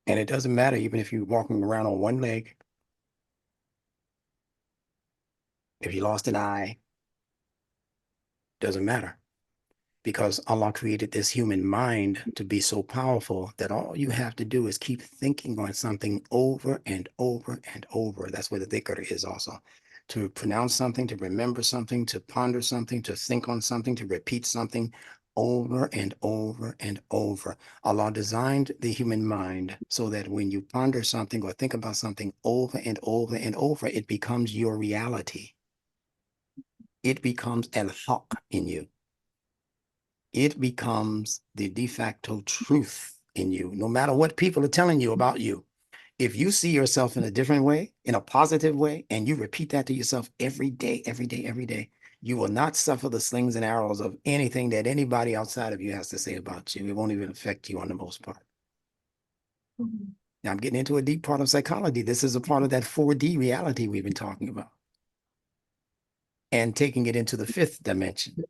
And it doesn't matter even if you're walking around on one leg, if you lost an eye, Doesn't matter. Because Allah created this human mind to be so powerful that all you have to do is keep thinking on something over and over and over. That's where the dhikr is also. To pronounce something, to remember something, to ponder something, to think on something, to repeat something over and over and over. Allah designed the human mind so that when you ponder something or think about something over and over and over, it becomes your reality. It becomes al-haq in you. It becomes the de facto truth in you, no matter what people are telling you about you. If you see yourself in a different way, in a positive way, and you repeat that to yourself every day, every day, every day, you will not suffer the slings and arrows of anything that anybody outside of you has to say about you. It won't even affect you on the most part. Mhm. Now, I'm getting into a deep part of psychology. This is a part of that 4D reality we've been talking about, and taking it into the fifth dimension.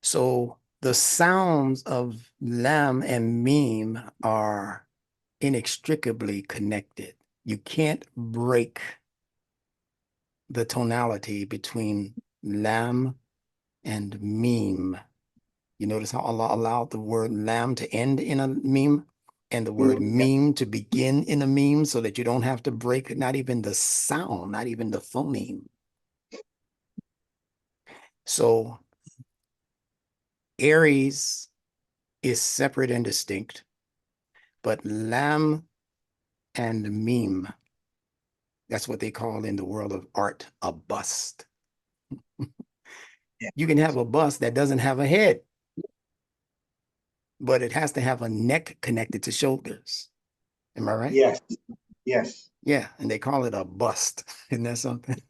So the sounds of lam and meme are inextricably connected. You can't break the tonality between lam and meme. You notice how Allah allowed the word lam to end in a meme and the word Yeah. meme to begin in a meme, so that you don't have to break not even the sound, not even the phoneme. So Aries is separate and distinct, but lam and meme, that's what they call in the world of art a bust. Yeah. You can have a bust that doesn't have a head, but it has to have a neck connected to shoulders. Am I right? Yes. Yes. Yeah, and they call it a bust. Isn't that something?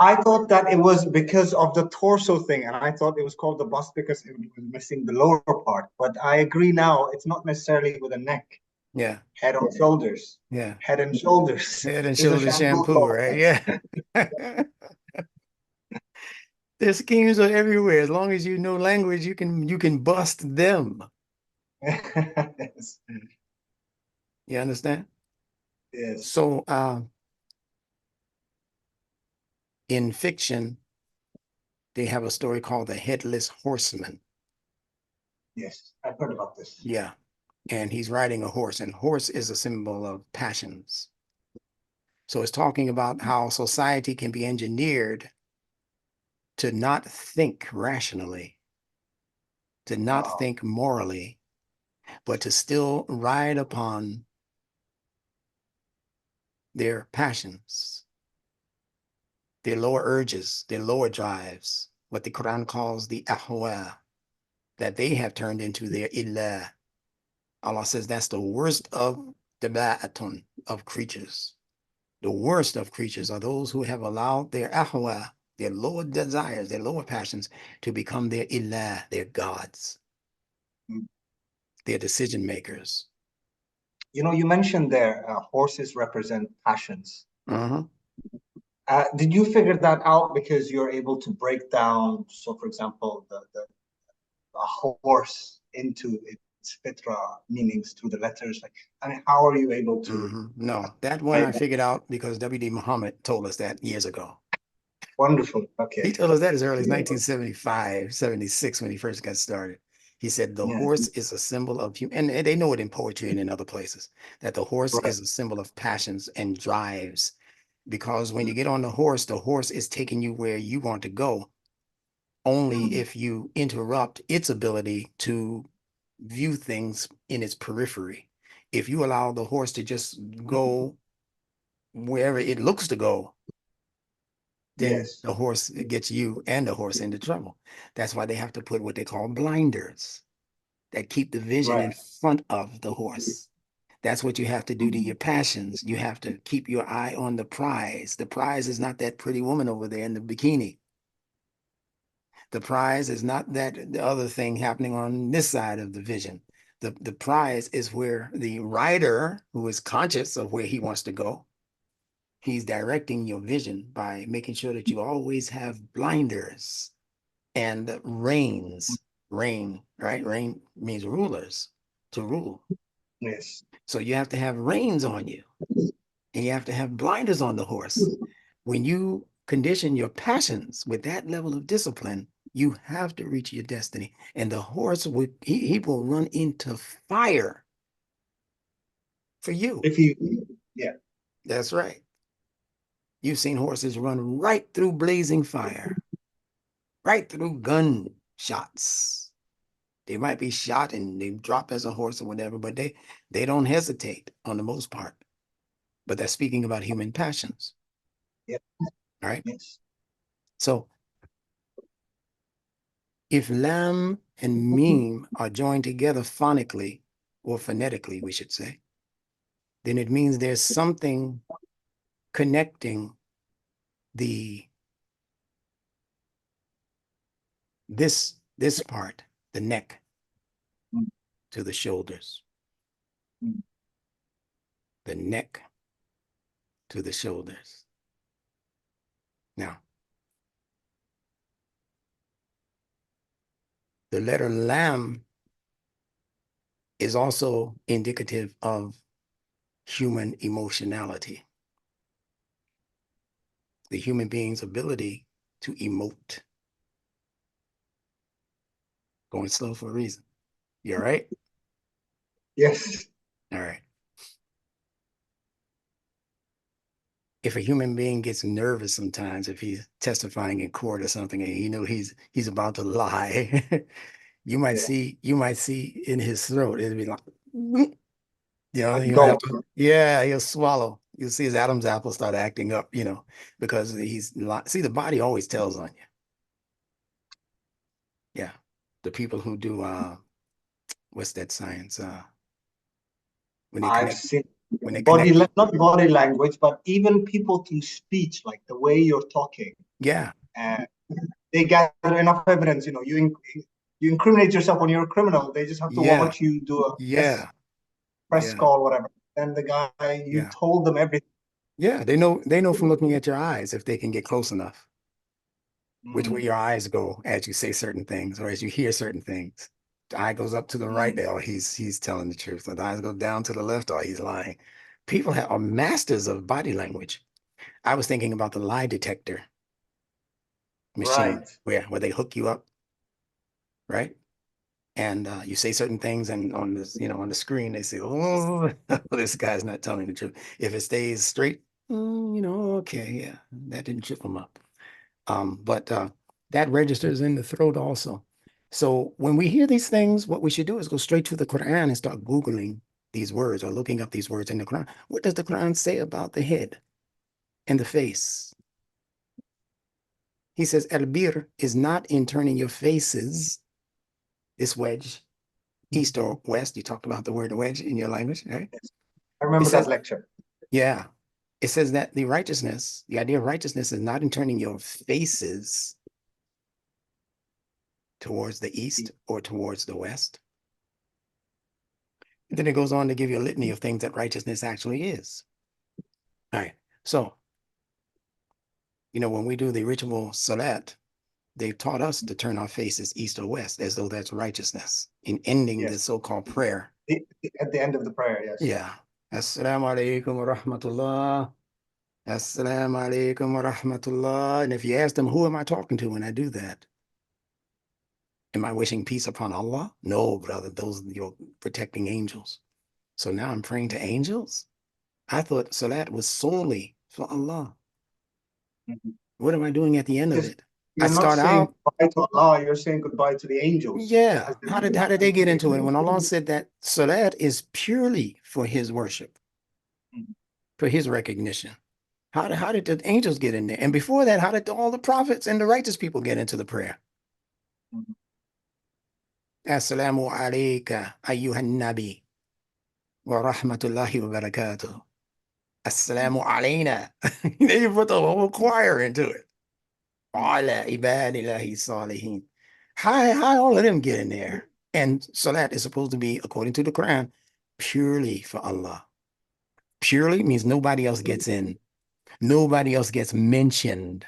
I thought that it was because of the torso thing, and I thought it was called the bust because it was missing the lower part. But I agree now, it's not necessarily with a neck, Yeah, head or shoulders. yeah. Head and shoulders. Head and There's a shoulder shampoo shampoo, called right? Yeah. Their schemes are everywhere. As long as you know language, you can bust them. Yes. You understand? Yes. So in fiction, they have a story called The Headless Horseman. Yes. I've heard about this. Yeah. And he's riding a horse, and horse is a symbol of passions. So it's talking about how society can be engineered to not think rationally, to not Wow. think morally, but to still ride upon their passions, their lower urges, their lower drives, what the Quran calls the ahwa, that they have turned into their ilah. Allah says that's the worst of daba'atun, of creatures. The worst of creatures are those who have allowed their ahwa, their lower desires, their lower passions, to become their ilah, their gods, Mm. their decision makers. You know, you mentioned there horses represent passions. Uh-huh. Did you figure that out because you're able to break down, so for example, the a horse into its fitra meanings through the letters? Like, I mean, how are you able to? No, that one I figured out because W.D. Muhammad told us that years ago. Wonderful. He Okay. told us that as early as 1975, 76, when he first got started. He said the Yeah. horse is a symbol of human, and they know it in poetry and in other places, that the horse Right. is a symbol of passions and drives. Because when you get on the horse is taking you where you want to go, only Mm. if you interrupt its ability to view things in its periphery. If you allow the horse to just go wherever it looks to go, then Yes. the horse gets you and the horse into trouble. That's why they have to put what they call blinders that keep the vision in Right. front of the horse. That's what you have to do to your passions. You have to keep your eye on the prize. The prize is not that pretty woman over there in the bikini. The prize is not that the other thing happening on this side of the vision. The prize is where the rider, who is conscious of where he wants to go, he's directing your vision by making sure that you always have blinders and reins. Rein, right? Rein means rulers, to rule. Yes. So you have to have reins on you, and you have to have blinders on the horse. When you condition your passions with that level of discipline, you have to reach your destiny. And the horse will he will run into fire for you. If you, yeah. That's right. You've seen horses run right through blazing fire, right through gunshots. They might be shot and they drop as a horse or whatever, but they don't hesitate on the most part. But that's speaking about human passions. Yeah. All right. Yes. So if lam and meme are joined together phonically, or phonetically, we should say, then it means there's something connecting this part, the neck, to the shoulders. The neck to the shoulders. Now, the letter lam is also indicative of human emotionality, the human being's ability to emote. Going slow for a reason. You all right? Yes. All right. If a human being gets nervous sometimes, if he's testifying in court or something, and you know he's about to lie, you might see in his throat, it'll be like, have to, yeah, he'll swallow. You'll see his Adam's apple start acting up, because see, the body always tells on you. Yeah. The people who do what's that science? When they I've connect, seen when they body, connect, not body language, but even people through speech, like the way you're talking. yeah. And they gather enough evidence. You incriminate yourself when you're a criminal. They just have to Yeah. watch you do a press Yeah. call, whatever. Then the guy, you told them everything. Yeah, they know from looking at your eyes if they can get close enough, which way your eyes go as you say certain things or as you hear certain things. The eye goes up to the right, or he's telling the truth. The eyes go down to the left, or he's lying. People are masters of body language. I was thinking about the lie detector machine, Right. where they hook you up, right? And you say certain things, and on this, on the screen, they say, "Oh, this guy's not telling the truth." If it stays straight, okay, yeah, that didn't trip him up. But that registers in the throat also. So when we hear these things, what we should do is go straight to the Quran and start Googling these words or looking up these words in the Quran. What does the Quran say about the head and the face? He says, Al-Bir is not in turning your faces, this wedge, east or west. You talked about the word wedge in your language, right? Yes. I remember that lecture. Yeah. It says that the idea of righteousness is not in turning your faces towards the east or towards the west. And then it goes on to give you a litany of things that righteousness actually is. All right. So, when we do the ritual salat, they've taught us to turn our faces east or west as though that's righteousness in ending the so-called prayer. At the end of the prayer, yes. Yeah. Assalamu alaikum wa rahmatullah. Assalamu alaikum wa rahmatullah. And if you ask them, who am I talking to when I do that? Am I wishing peace upon Allah? No, brother. Those are your protecting angels. So now I'm praying to angels? I thought salat was solely for Allah. What am I doing at the end of it? You're not saying goodbye to Allah, you're saying goodbye to the angels. Yeah. How did they get into it? When Allah said that salat is purely for his worship, for his recognition. How did the angels get in there? And before that, how did all the prophets and the righteous people get into the prayer? Assalamu alayka ayyuhan nabi wa rahmatullahi wa barakatuh. Assalamu alayna. They put the whole choir into it. Ala ibadillahi salihin. How all of them get in there? And salat is supposed to be, according to the Quran, purely for Allah. Purely means nobody else gets in. Nobody else gets mentioned.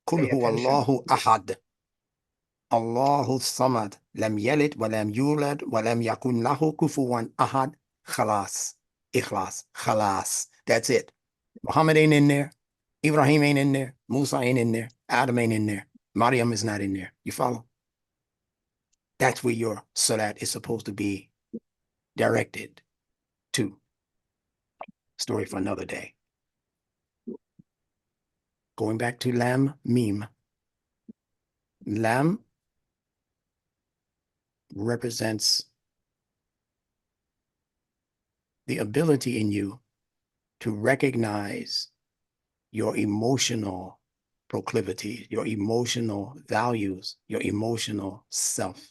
Qul huwa Allahu ahad. Allahu samad. Lam yalid wa lam yulad wa lam yakun lahu kufuwan ahad. Khalas. Ikhlas. Khalas. That's it. Muhammad ain't in there. Ibrahim ain't in there. Musa ain't in there. Adam ain't in there. Maryam is not in there. You follow? That's where your salat is supposed to be directed to. Story for another day. Going back to Lam Mim. Lam represents the ability in you to recognize your emotional proclivity, your emotional values, your emotional self.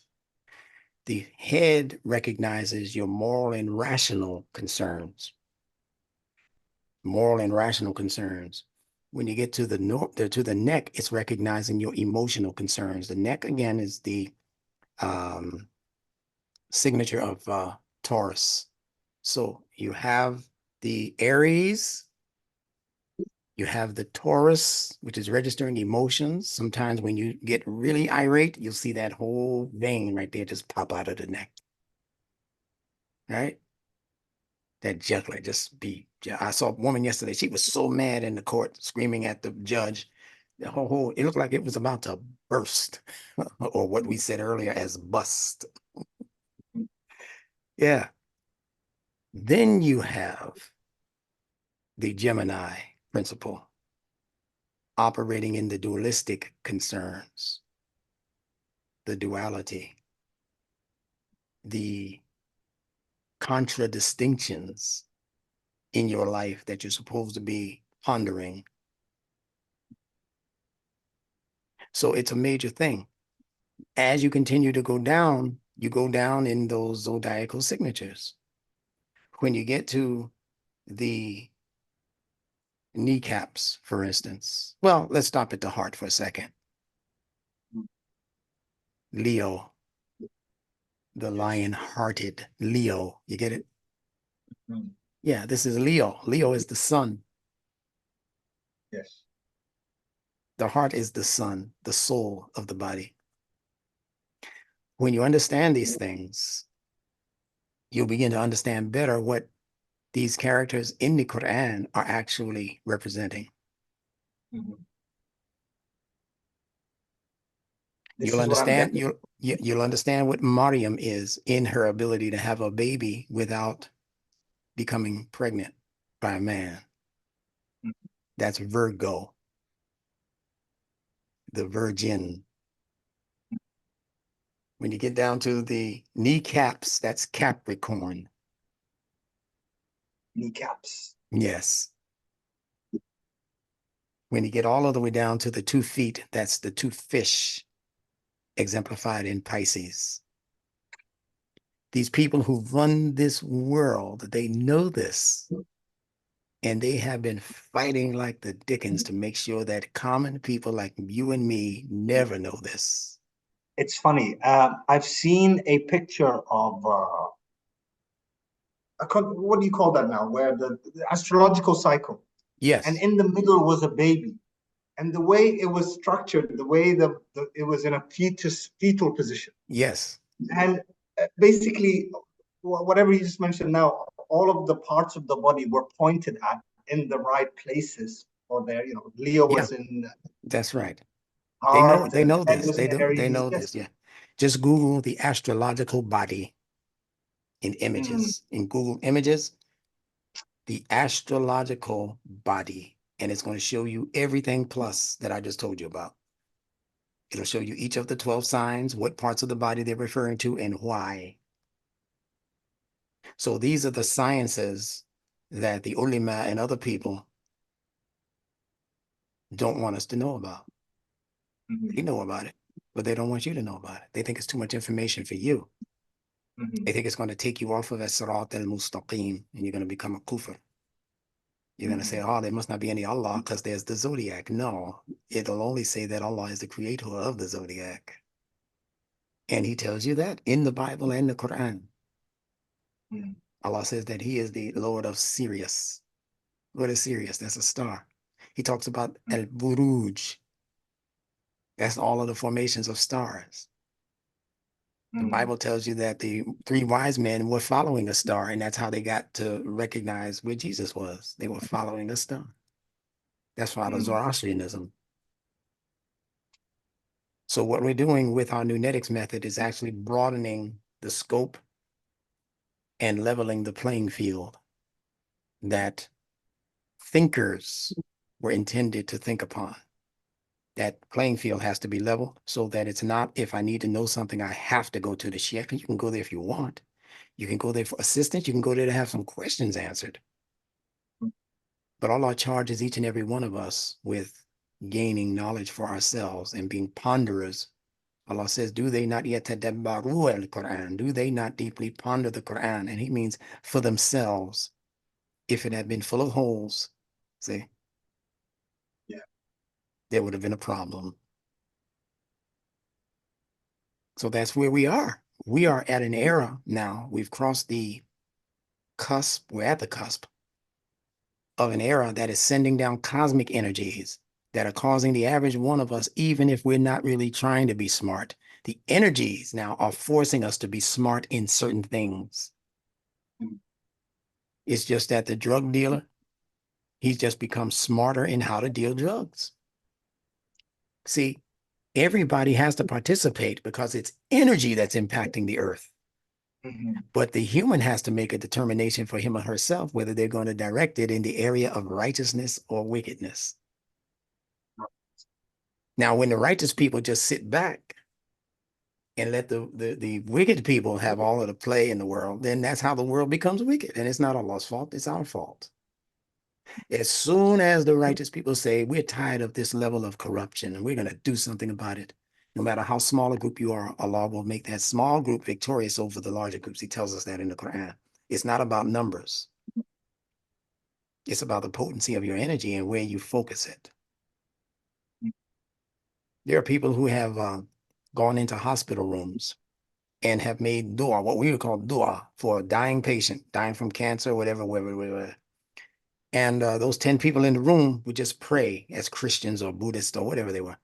The head recognizes your moral and rational concerns. Moral and rational concerns. When you get to the neck, it's recognizing your emotional concerns. The neck, again, is the signature of Taurus. So you have the Aries, you have the Taurus, which is registering emotions. Sometimes when you get really irate, you'll see that whole vein right there just pop out of the neck. Right? That juggler just be. I saw a woman yesterday. She was so mad in the court, screaming at the judge. It looked like it was about to burst, or what we said earlier as bust. Yeah. Then you have the Gemini principle operating in the dualistic concerns, the duality, the contradistinctions in your life that you're supposed to be pondering. So it's a major thing. As you continue to go down, you go down in those zodiacal signatures. When you get to the kneecaps, for instance, well, let's stop at the heart for a second. Leo, the lion-hearted Leo, you get it? Yeah, this is Leo. Leo is the sun. Yes. The heart is the sun, the soul of the body. When you understand these things, you'll begin to understand better what these characters in the Quran are actually representing. You'll understand, you'll understand what Maryam is in her ability to have a baby without becoming pregnant by a man. That's Virgo, the virgin. When you get down to the kneecaps, that's Capricorn. Kneecaps. Yes. When you get all of the way down to the 2 feet, that's the 2 fish, exemplified in Pisces. These people who run this world, they know this. And they have been fighting like the dickens to make sure that common people like you and me never know this. It's funny. I've seen a picture of what do you call that now? Where the astrological cycle. Yes. And in the middle was a baby. And the way it was structured, the way it was in a fetal position. Yes. And basically, whatever you just mentioned now, all of the parts of the body were pointed at in the right places. Or there, Leo was in. That's right. Heart, They know head this. was in They Aries. know Yes. this. Yeah. Just Google the astrological body in images. In Google Images, the astrological body, and it's going to show you everything plus that I just told you about. It'll show you each of the 12 signs, what parts of the body they're referring to, and why. So these are the sciences that the ulama and other people don't want us to know about. They know about it, but they don't want you to know about it. They think it's too much information for you. They think it's going to take you off of as-sirat al-mustaqim, and you're going to become a kufr. You're going to say, oh, there must not be any Allah because there's the zodiac. No, it'll only say that Allah is the creator of the zodiac. And he tells you that in the Bible and the Quran. Allah says that he is the Lord of Sirius. What is Sirius? That's a star. He talks about al-buruj. That's all of the formations of stars. The Bible tells you that the 3 wise men were following a star, and that's how they got to recognize where Jesus was. They were following a star. That's why the Zoroastrianism. So what we're doing with our Nunetics method is actually broadening the scope and leveling the playing field that thinkers were intended to think upon. That playing field has to be leveled so that it's not, if I need to know something, I have to go to the sheikh. You can go there if you want. You can go there for assistance. You can go there to have some questions answered. But Allah charges each and every one of us with gaining knowledge for ourselves and being ponderers. Allah says, do they not yet tadabbaru al-Quran? Do they not deeply ponder the Quran? And he means for themselves. If it had been full of holes, see, there would have been a problem. So that's where we are. We are at an era now. We've crossed the cusp. We're at the cusp of an era that is sending down cosmic energies that are causing the average one of us, even if we're not really trying to be smart, the energies now are forcing us to be smart in certain things. It's just that the drug dealer, he's just become smarter in how to deal drugs. See, everybody has to participate because it's energy that's impacting the earth. But the human has to make a determination for him or herself whether they're going to direct it in the area of righteousness or wickedness. Now, when the righteous people just sit back and let the wicked people have all of the play in the world, then that's how the world becomes wicked. And it's not Allah's fault, it's our fault. As soon as the righteous people say, we're tired of this level of corruption and we're going to do something about it, no matter how small a group you are, Allah will make that small group victorious over the larger groups. He tells us that in the Quran. It's not about numbers. It's about the potency of your energy and where you focus it. There are people who have gone into hospital rooms and have made dua, what we would call dua, for a dying patient, dying from cancer, whatever. And those 10 people in the room would just pray as Christians or Buddhists or whatever they were.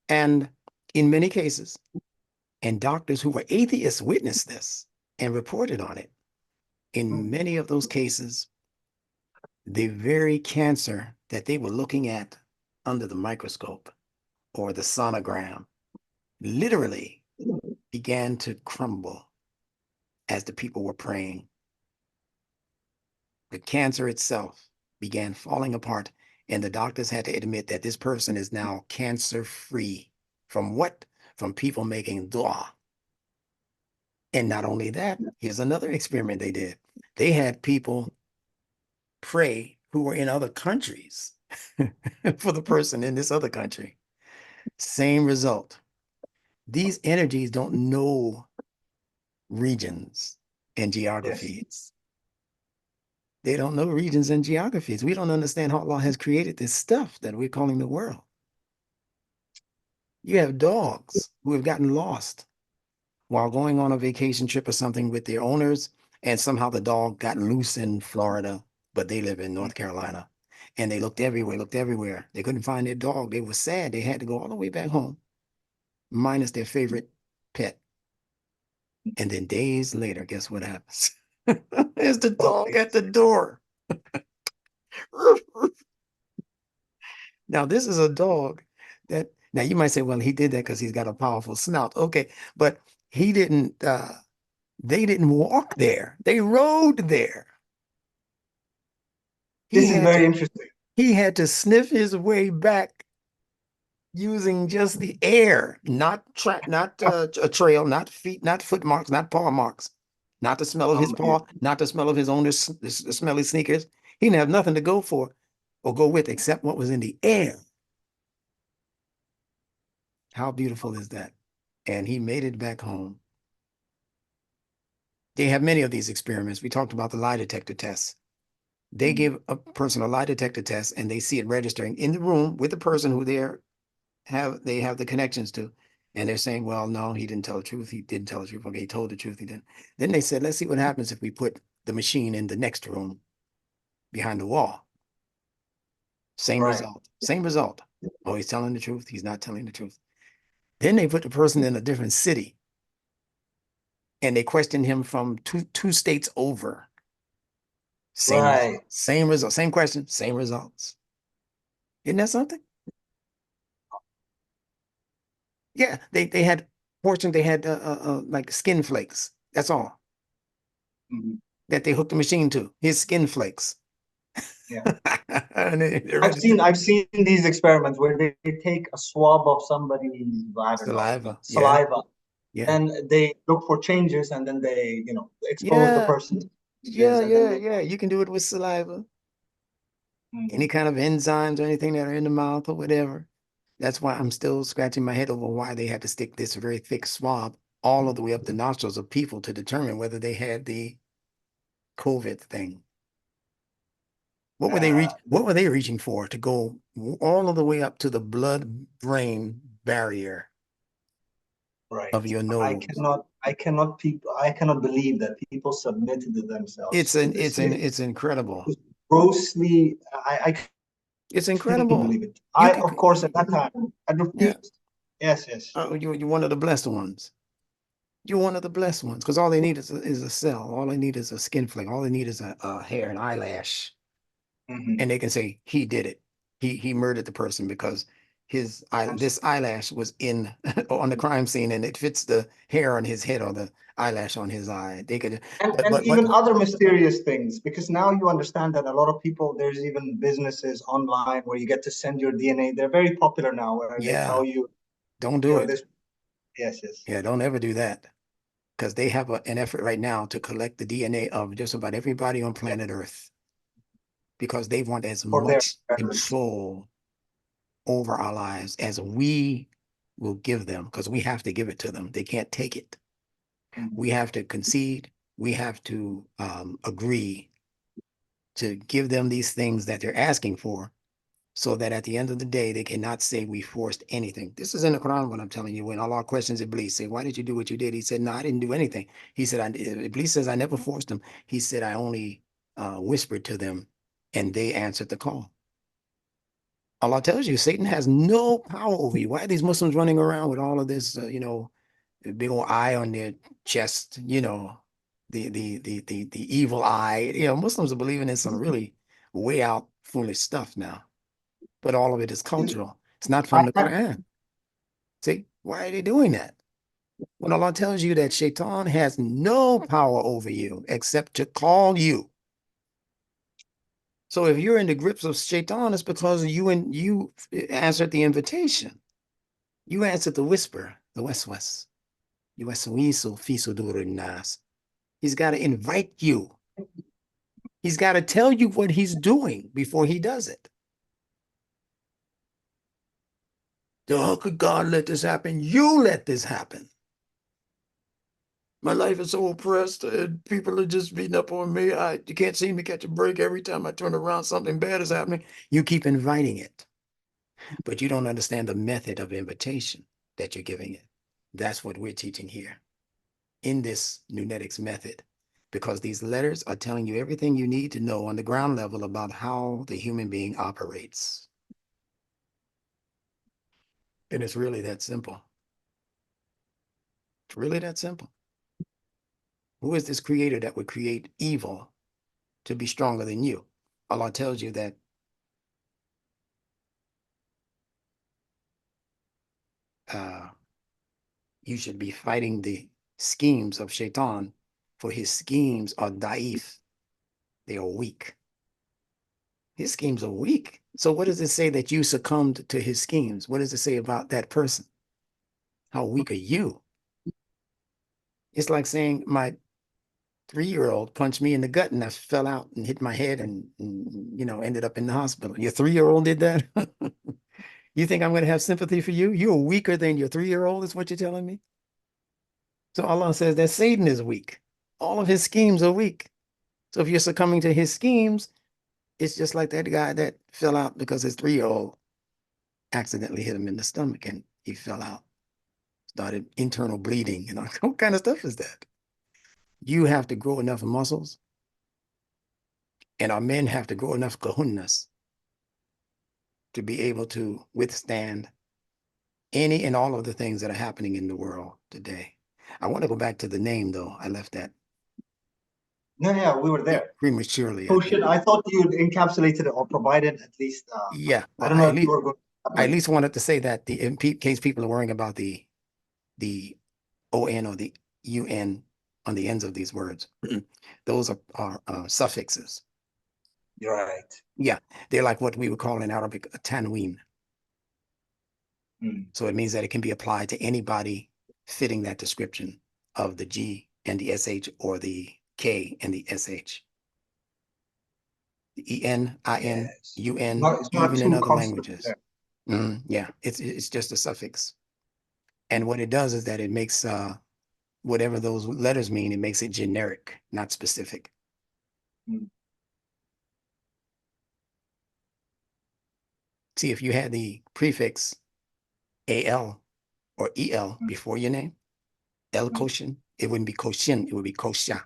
And in many cases, and doctors who were atheists witnessed this and reported on it. In many of those cases, the very cancer that they were looking at under the microscope or the sonogram literally began to crumble as the people were praying. The cancer itself began falling apart, and the doctors had to admit that this person is now cancer-free. From what? From people making dua. And not only that, here's another experiment they did. They had people pray who were in other countries for the person in this other country. Same result. These energies don't know regions and geographies. They don't know regions and geographies. We don't understand how Allah has created this stuff that we're calling the world. You have dogs who have gotten lost while going on a vacation trip or something with their owners, and somehow the dog got loose in Florida, but they live in North Carolina. And they looked everywhere. They couldn't find their dog. They were sad. They had to go all the way back home, minus their favorite pet. And then days later, guess what happens? There's the dog at the door. Now, this is a dog that, now you might say, well, he did that because he's got a powerful snout. Okay, but he didn't, they didn't walk there. They rode there. This is very interesting. He had to sniff his way back using just the air, not a trail, not feet, not foot marks, not paw marks, not the smell of his paw, not the smell of his owner's smelly sneakers. He didn't have nothing to go for or go with except what was in the air. How beautiful is that? And he made it back home. They have many of these experiments. We talked about the lie detector tests. They give a person a lie detector test and they see it registering in the room with the person who they have the connections to. And they're saying, well, no, he didn't tell the truth. He didn't tell the truth. Okay, he told the truth. He didn't. Then they said, let's see what happens if we put the machine in the next room behind the wall. Same result. Same result. Oh, he's telling the truth. He's not telling the truth. Then they put the person in a different city and they questioned him from two states over. Same result, same result, same question, same results. Isn't that something? Yeah, they had portions, they had like skin flakes. That's all Mhm. that they hooked the machine to, his skin flakes. Yeah. And they're ready to I've seen these experiments where they take a swab of somebody's, I don't know, saliva. Yeah, saliva, yeah. then they look for changes, and then they, expose the Yeah, person to changes, yeah, and then yeah, they. yeah. You can do it with saliva, any Mhm. kind of enzymes or anything that are in the mouth or whatever. That's why I'm still scratching my head over why they had to stick this very thick swab all of the way up the nostrils of people to determine whether they had the COVID thing. Uh, What were they reaching for to go all of the way up to the blood-brain barrier right. of your nose? I cannot believe that people submitted themselves to this. It's incredible. Grossly, I It's couldn't incredible. believe it. You Of course, at that time, I yeah. refused. Yes, yes. You're one of the blessed ones. You're one of the blessed ones because all they need is a cell. All they need is a skin flake. All they need is a hair, an eyelash, Hmm. and they can say he did it. He murdered the person because this eyelash was in on the crime scene and it fits the hair on his head or the eyelash on his eye. They could, And but even other mysterious things, because now you understand that a lot of people, there's even businesses online where you get to send your DNA. They're very popular now, where they yeah, tell you, don't do it. this. Yes, yes. Yeah, don't ever do that because they have an effort right now to collect the DNA of just about everybody on Yeah, planet Earth because they want as for their much records. control over our lives as we will give them because we have to give it to them. They can't take it. We Mhm. have to concede. We have to agree to give them these things that they're asking for so that at the end of the day, they cannot say we forced anything. This is in the Quran, what I'm telling you. When Allah questions Iblis, say, why did you do what you did? He said, no, I didn't do anything. He said, Iblis says, I never forced them. He said, I only whispered to them and they answered the call. Allah tells you Satan has no power over you. Why are these Muslims running around with all of this, a big old eye on their chest, the evil eye. Muslims are believing in some really way out foolish stuff now, but all of it is cultural. It's not from I the have, Quran. See, why are they doing that? When Allah tells you that Shaitan has no power over you except to call you. So if you're in the grips of Shaitan, it's because you answered the invitation. You answered the whisper, the waswas. Yuwaswisu fi sudurin nas. He's got to invite you. He's got to tell you what he's doing before he does it. How could God let this happen? You let this happen. My life is so oppressed and people are just beating up on me. You can't seem to catch a break. Every time I turn around, something bad is happening. You keep inviting it, but you don't understand the method of invitation that you're giving it. That's what we're teaching here in this Nunetics method, because these letters are telling you everything you need to know on the ground level about how the human being operates. And it's really that simple. It's really that simple. Who is this creator that would create evil to be stronger than you? Allah tells you that uh, you should be fighting the schemes of Shaitan, for his schemes are da'if. They are weak. His schemes are weak. So what does it say that you succumbed to his schemes? What does it say about that person? How weak are you? It's like saying my 3-year-old punched me in the gut and I fell out and hit my head and ended up in the hospital. Your 3-year-old did that? You think I'm going to have sympathy for you? You're weaker than your 3-year-old is what you're telling me? So Allah says that Satan is weak. All of his schemes are weak. So if you're succumbing to his schemes, it's just like that guy that fell out because his 3-year-old accidentally hit him in the stomach and he fell out, started internal bleeding. What kind of stuff is that? You have to grow enough muscles, and our men have to grow enough kahunas to be able to withstand any and all of the things that are happening in the world today. I want to go back to the name, though. I left that. No, yeah, we were there. prematurely, I Oh think. shit! I thought you'd encapsulated it or provided at least. Yeah, I well, don't know if you were going. I at least wanted to say that in case people are worrying about the on or the un on the ends of these words, those are suffixes. You're right. Yeah, they're like what we would call in Arabic a tanween. So it means that it can be applied to anybody fitting that description of the G and the SH or the K and the SH. The EN, IN, Yes. UN, It's not even in too other constant languages. there. Yeah, it's just a suffix. And what it does is that it makes whatever those letters mean, it makes it generic, not specific. See, if you had the prefix AL or EL before your name, El Koshin, it wouldn't be Koshin, it would be Kosha.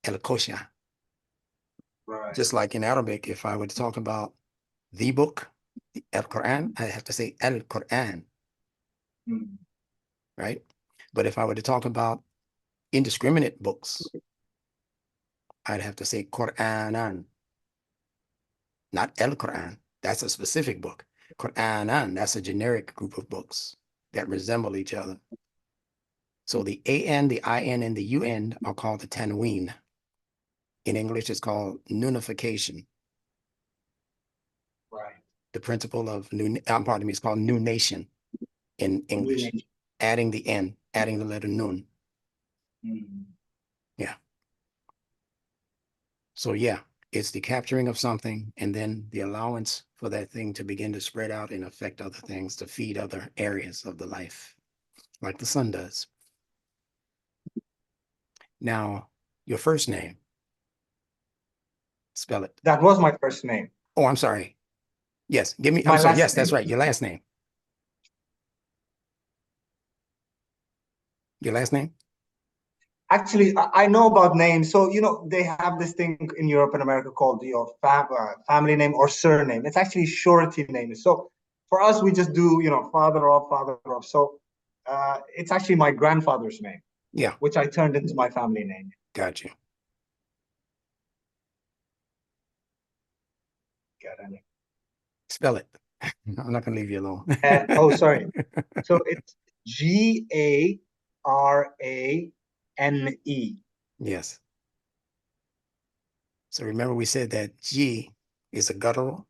El Kosha. Right. Just like in Arabic, if I were to talk about the book, the Al Quran, I have to say Al Quran, right? But if I were to talk about indiscriminate books, I'd have to say Quranan, not El Quran. That's a specific book. Quranan, that's a generic group of books that resemble each other. So the AN, the IN, and the UN are called the tanween. In English, it's called nunification. Right. The principle of pardon me, it's called nunation in English. Adding the N, adding the letter nun. Yeah. So yeah, it's the capturing of something and then the allowance for that thing to begin to spread out and affect other things, to feed other areas of the life, like the sun does. Now, your first name, spell it. That was my first name. Oh, I'm sorry. Yes, give me, My I'm sorry. last Yes, that's name. right. Your last name. Your last name? Actually, I know about names. So, they have this thing in Europe and America called your family name or surname. It's actually surety name. So for us, we just do, father of. So it's actually my grandfather's name. Yeah. Which I turned into my family name. Got you. Got it. Spell it. I'm not going to leave you alone. Oh, sorry. So it's Garane. Yes. So remember we said that G is a guttural.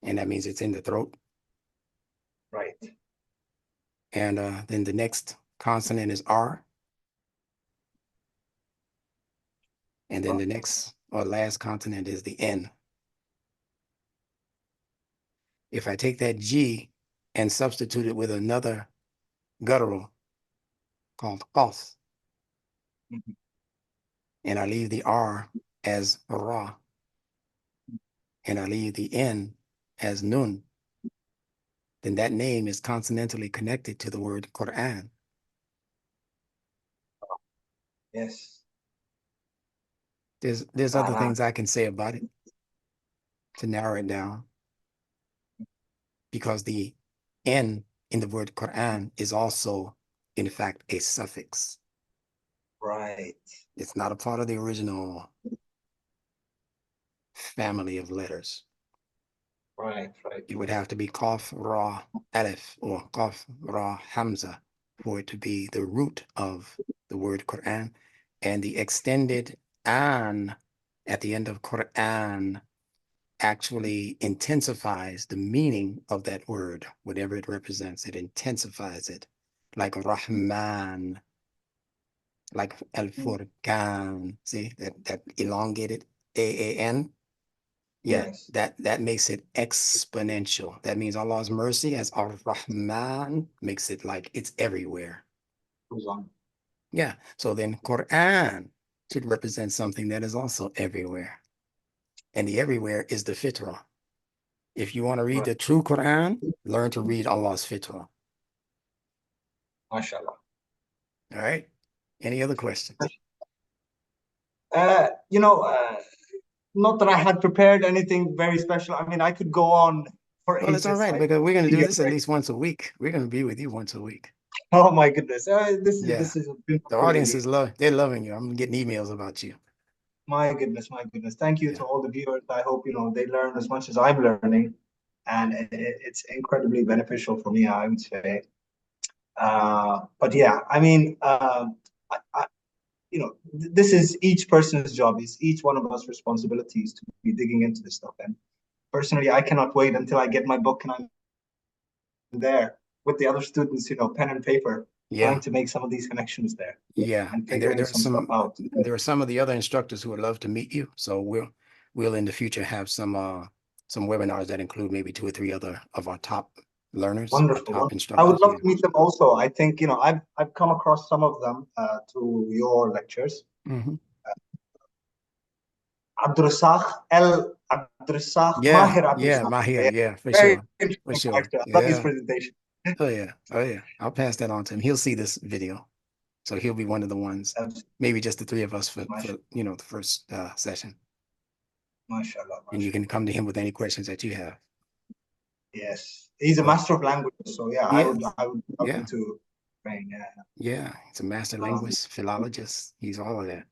And that means it's in the throat. Right. And then the next consonant is R. And then the next or last consonant is the N. If I take that G and substitute it with another guttural called Qaf, and I leave the R as Ra, and I leave the N as Nun, then that name is consonantally connected to the word Quran. Yes. There's other things I can say about it to narrow it down, because the N in the word Quran is also, in fact, a suffix. Right. It's not a part of the original family of letters. Right. It would have to be Qaf Ra Alif or Qaf Ra Hamza for it to be the root of the word Quran. And the extended an at the end of Quran actually intensifies the meaning of that word, whatever it represents. It intensifies it, like Rahman, like Al Furqan. See that elongated AAN? Yeah, Yes. that makes it exponential. That means Allah's mercy as Ar-Rahman makes it like it's everywhere. Yeah, so then Quran should represent something that is also everywhere. And the everywhere is the fitrah. If you want to read the true Quran, learn to read Allah's fitrah. MashaAllah. All right. Any other questions? Not that I had prepared anything very special. I mean, I could go on for Well, it's all ages. right, because we're going to do this at least once a week. We're going to be with you once a week. Oh my goodness. Yeah. This is a The beautiful audience really. is they're loving you. I'm getting emails about you. My goodness, my goodness. Thank you Yeah. to all the viewers. I hope, they learn as much as I'm learning. And it's incredibly beneficial for me, I would say. But yeah, I mean, this is each person's job. It's each one of us responsibilities to be digging into this stuff. And personally, I cannot wait until I get my book and I'm there with the other students, pen and paper, Yeah. trying to make some of these connections there Yeah. and And figuring some stuff out. there are some of the other instructors who would love to meet you. So we'll in the future have some webinars that include maybe 2 or 3 other of our top learners, our Wonderful. top I would instructors. love Yeah. to meet them also. I think, I've come across some of them through your lectures. Mhm. Abdurrassaq, Yeah, Mahir yeah, Abdurrassaq. Mahir, Yeah, yeah, for very sure. For interesting sure. character. I love his Yeah. presentation. Oh yeah. Oh yeah. I'll pass that on to him. He'll see this video. So he'll be one of the ones, maybe just the 3 of us for the first session. MashaAllah, And you can mashallah. come to him with any questions that you have. Yes, he's a Oh, master of languages. So yeah, yeah. I would love Yeah. him to train. Yeah. Yeah. He's a master Um, linguist, philologist. He's all of that.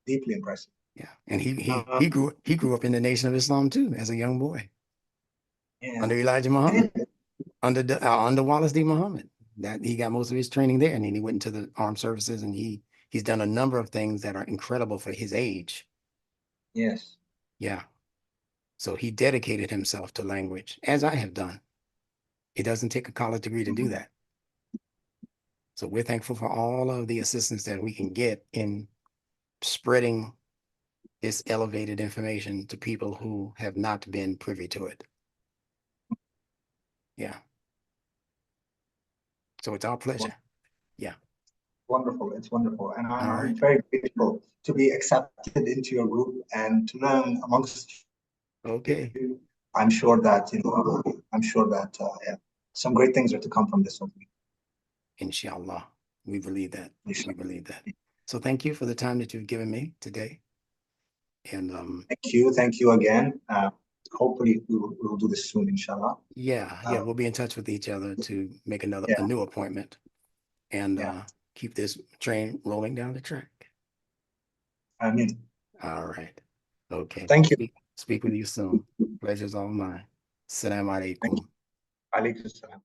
Deeply impressive. Yeah. And he Um, he grew up in the Nation of Islam too as a young boy yeah. under Elijah Muhammad, under Wallace D. Muhammad. That he got most of his training there, and then he went into the armed services, and he's done a number of things that are incredible for his age. Yes. Yeah. So he dedicated himself to language, as I have done. It doesn't take a college degree to do Mhm. that. So we're thankful for all of the assistance that we can get in spreading this elevated information to people who have not been privy to it. Yeah. So it's our pleasure. Yeah. Wonderful. It's wonderful. And All I'm right. very grateful to be accepted into your group and to learn amongst Okay. you. I'm sure that, yeah, some great things are to come from this. Hopefully. Inshallah. We believe that. We Inshallah. believe that. So thank you for the time that you've given me today. And Thank you. Thank you again. Hopefully we'll do this soon, inshallah. yeah, we'll be in touch with each other to make a Yeah, new appointment and yeah. keep this train rolling down the track. I mean, All right. Okay. thank you. Speak with you soon. Pleasure's all mine. Assalamu Thank alaikum. you. Alaikum salam.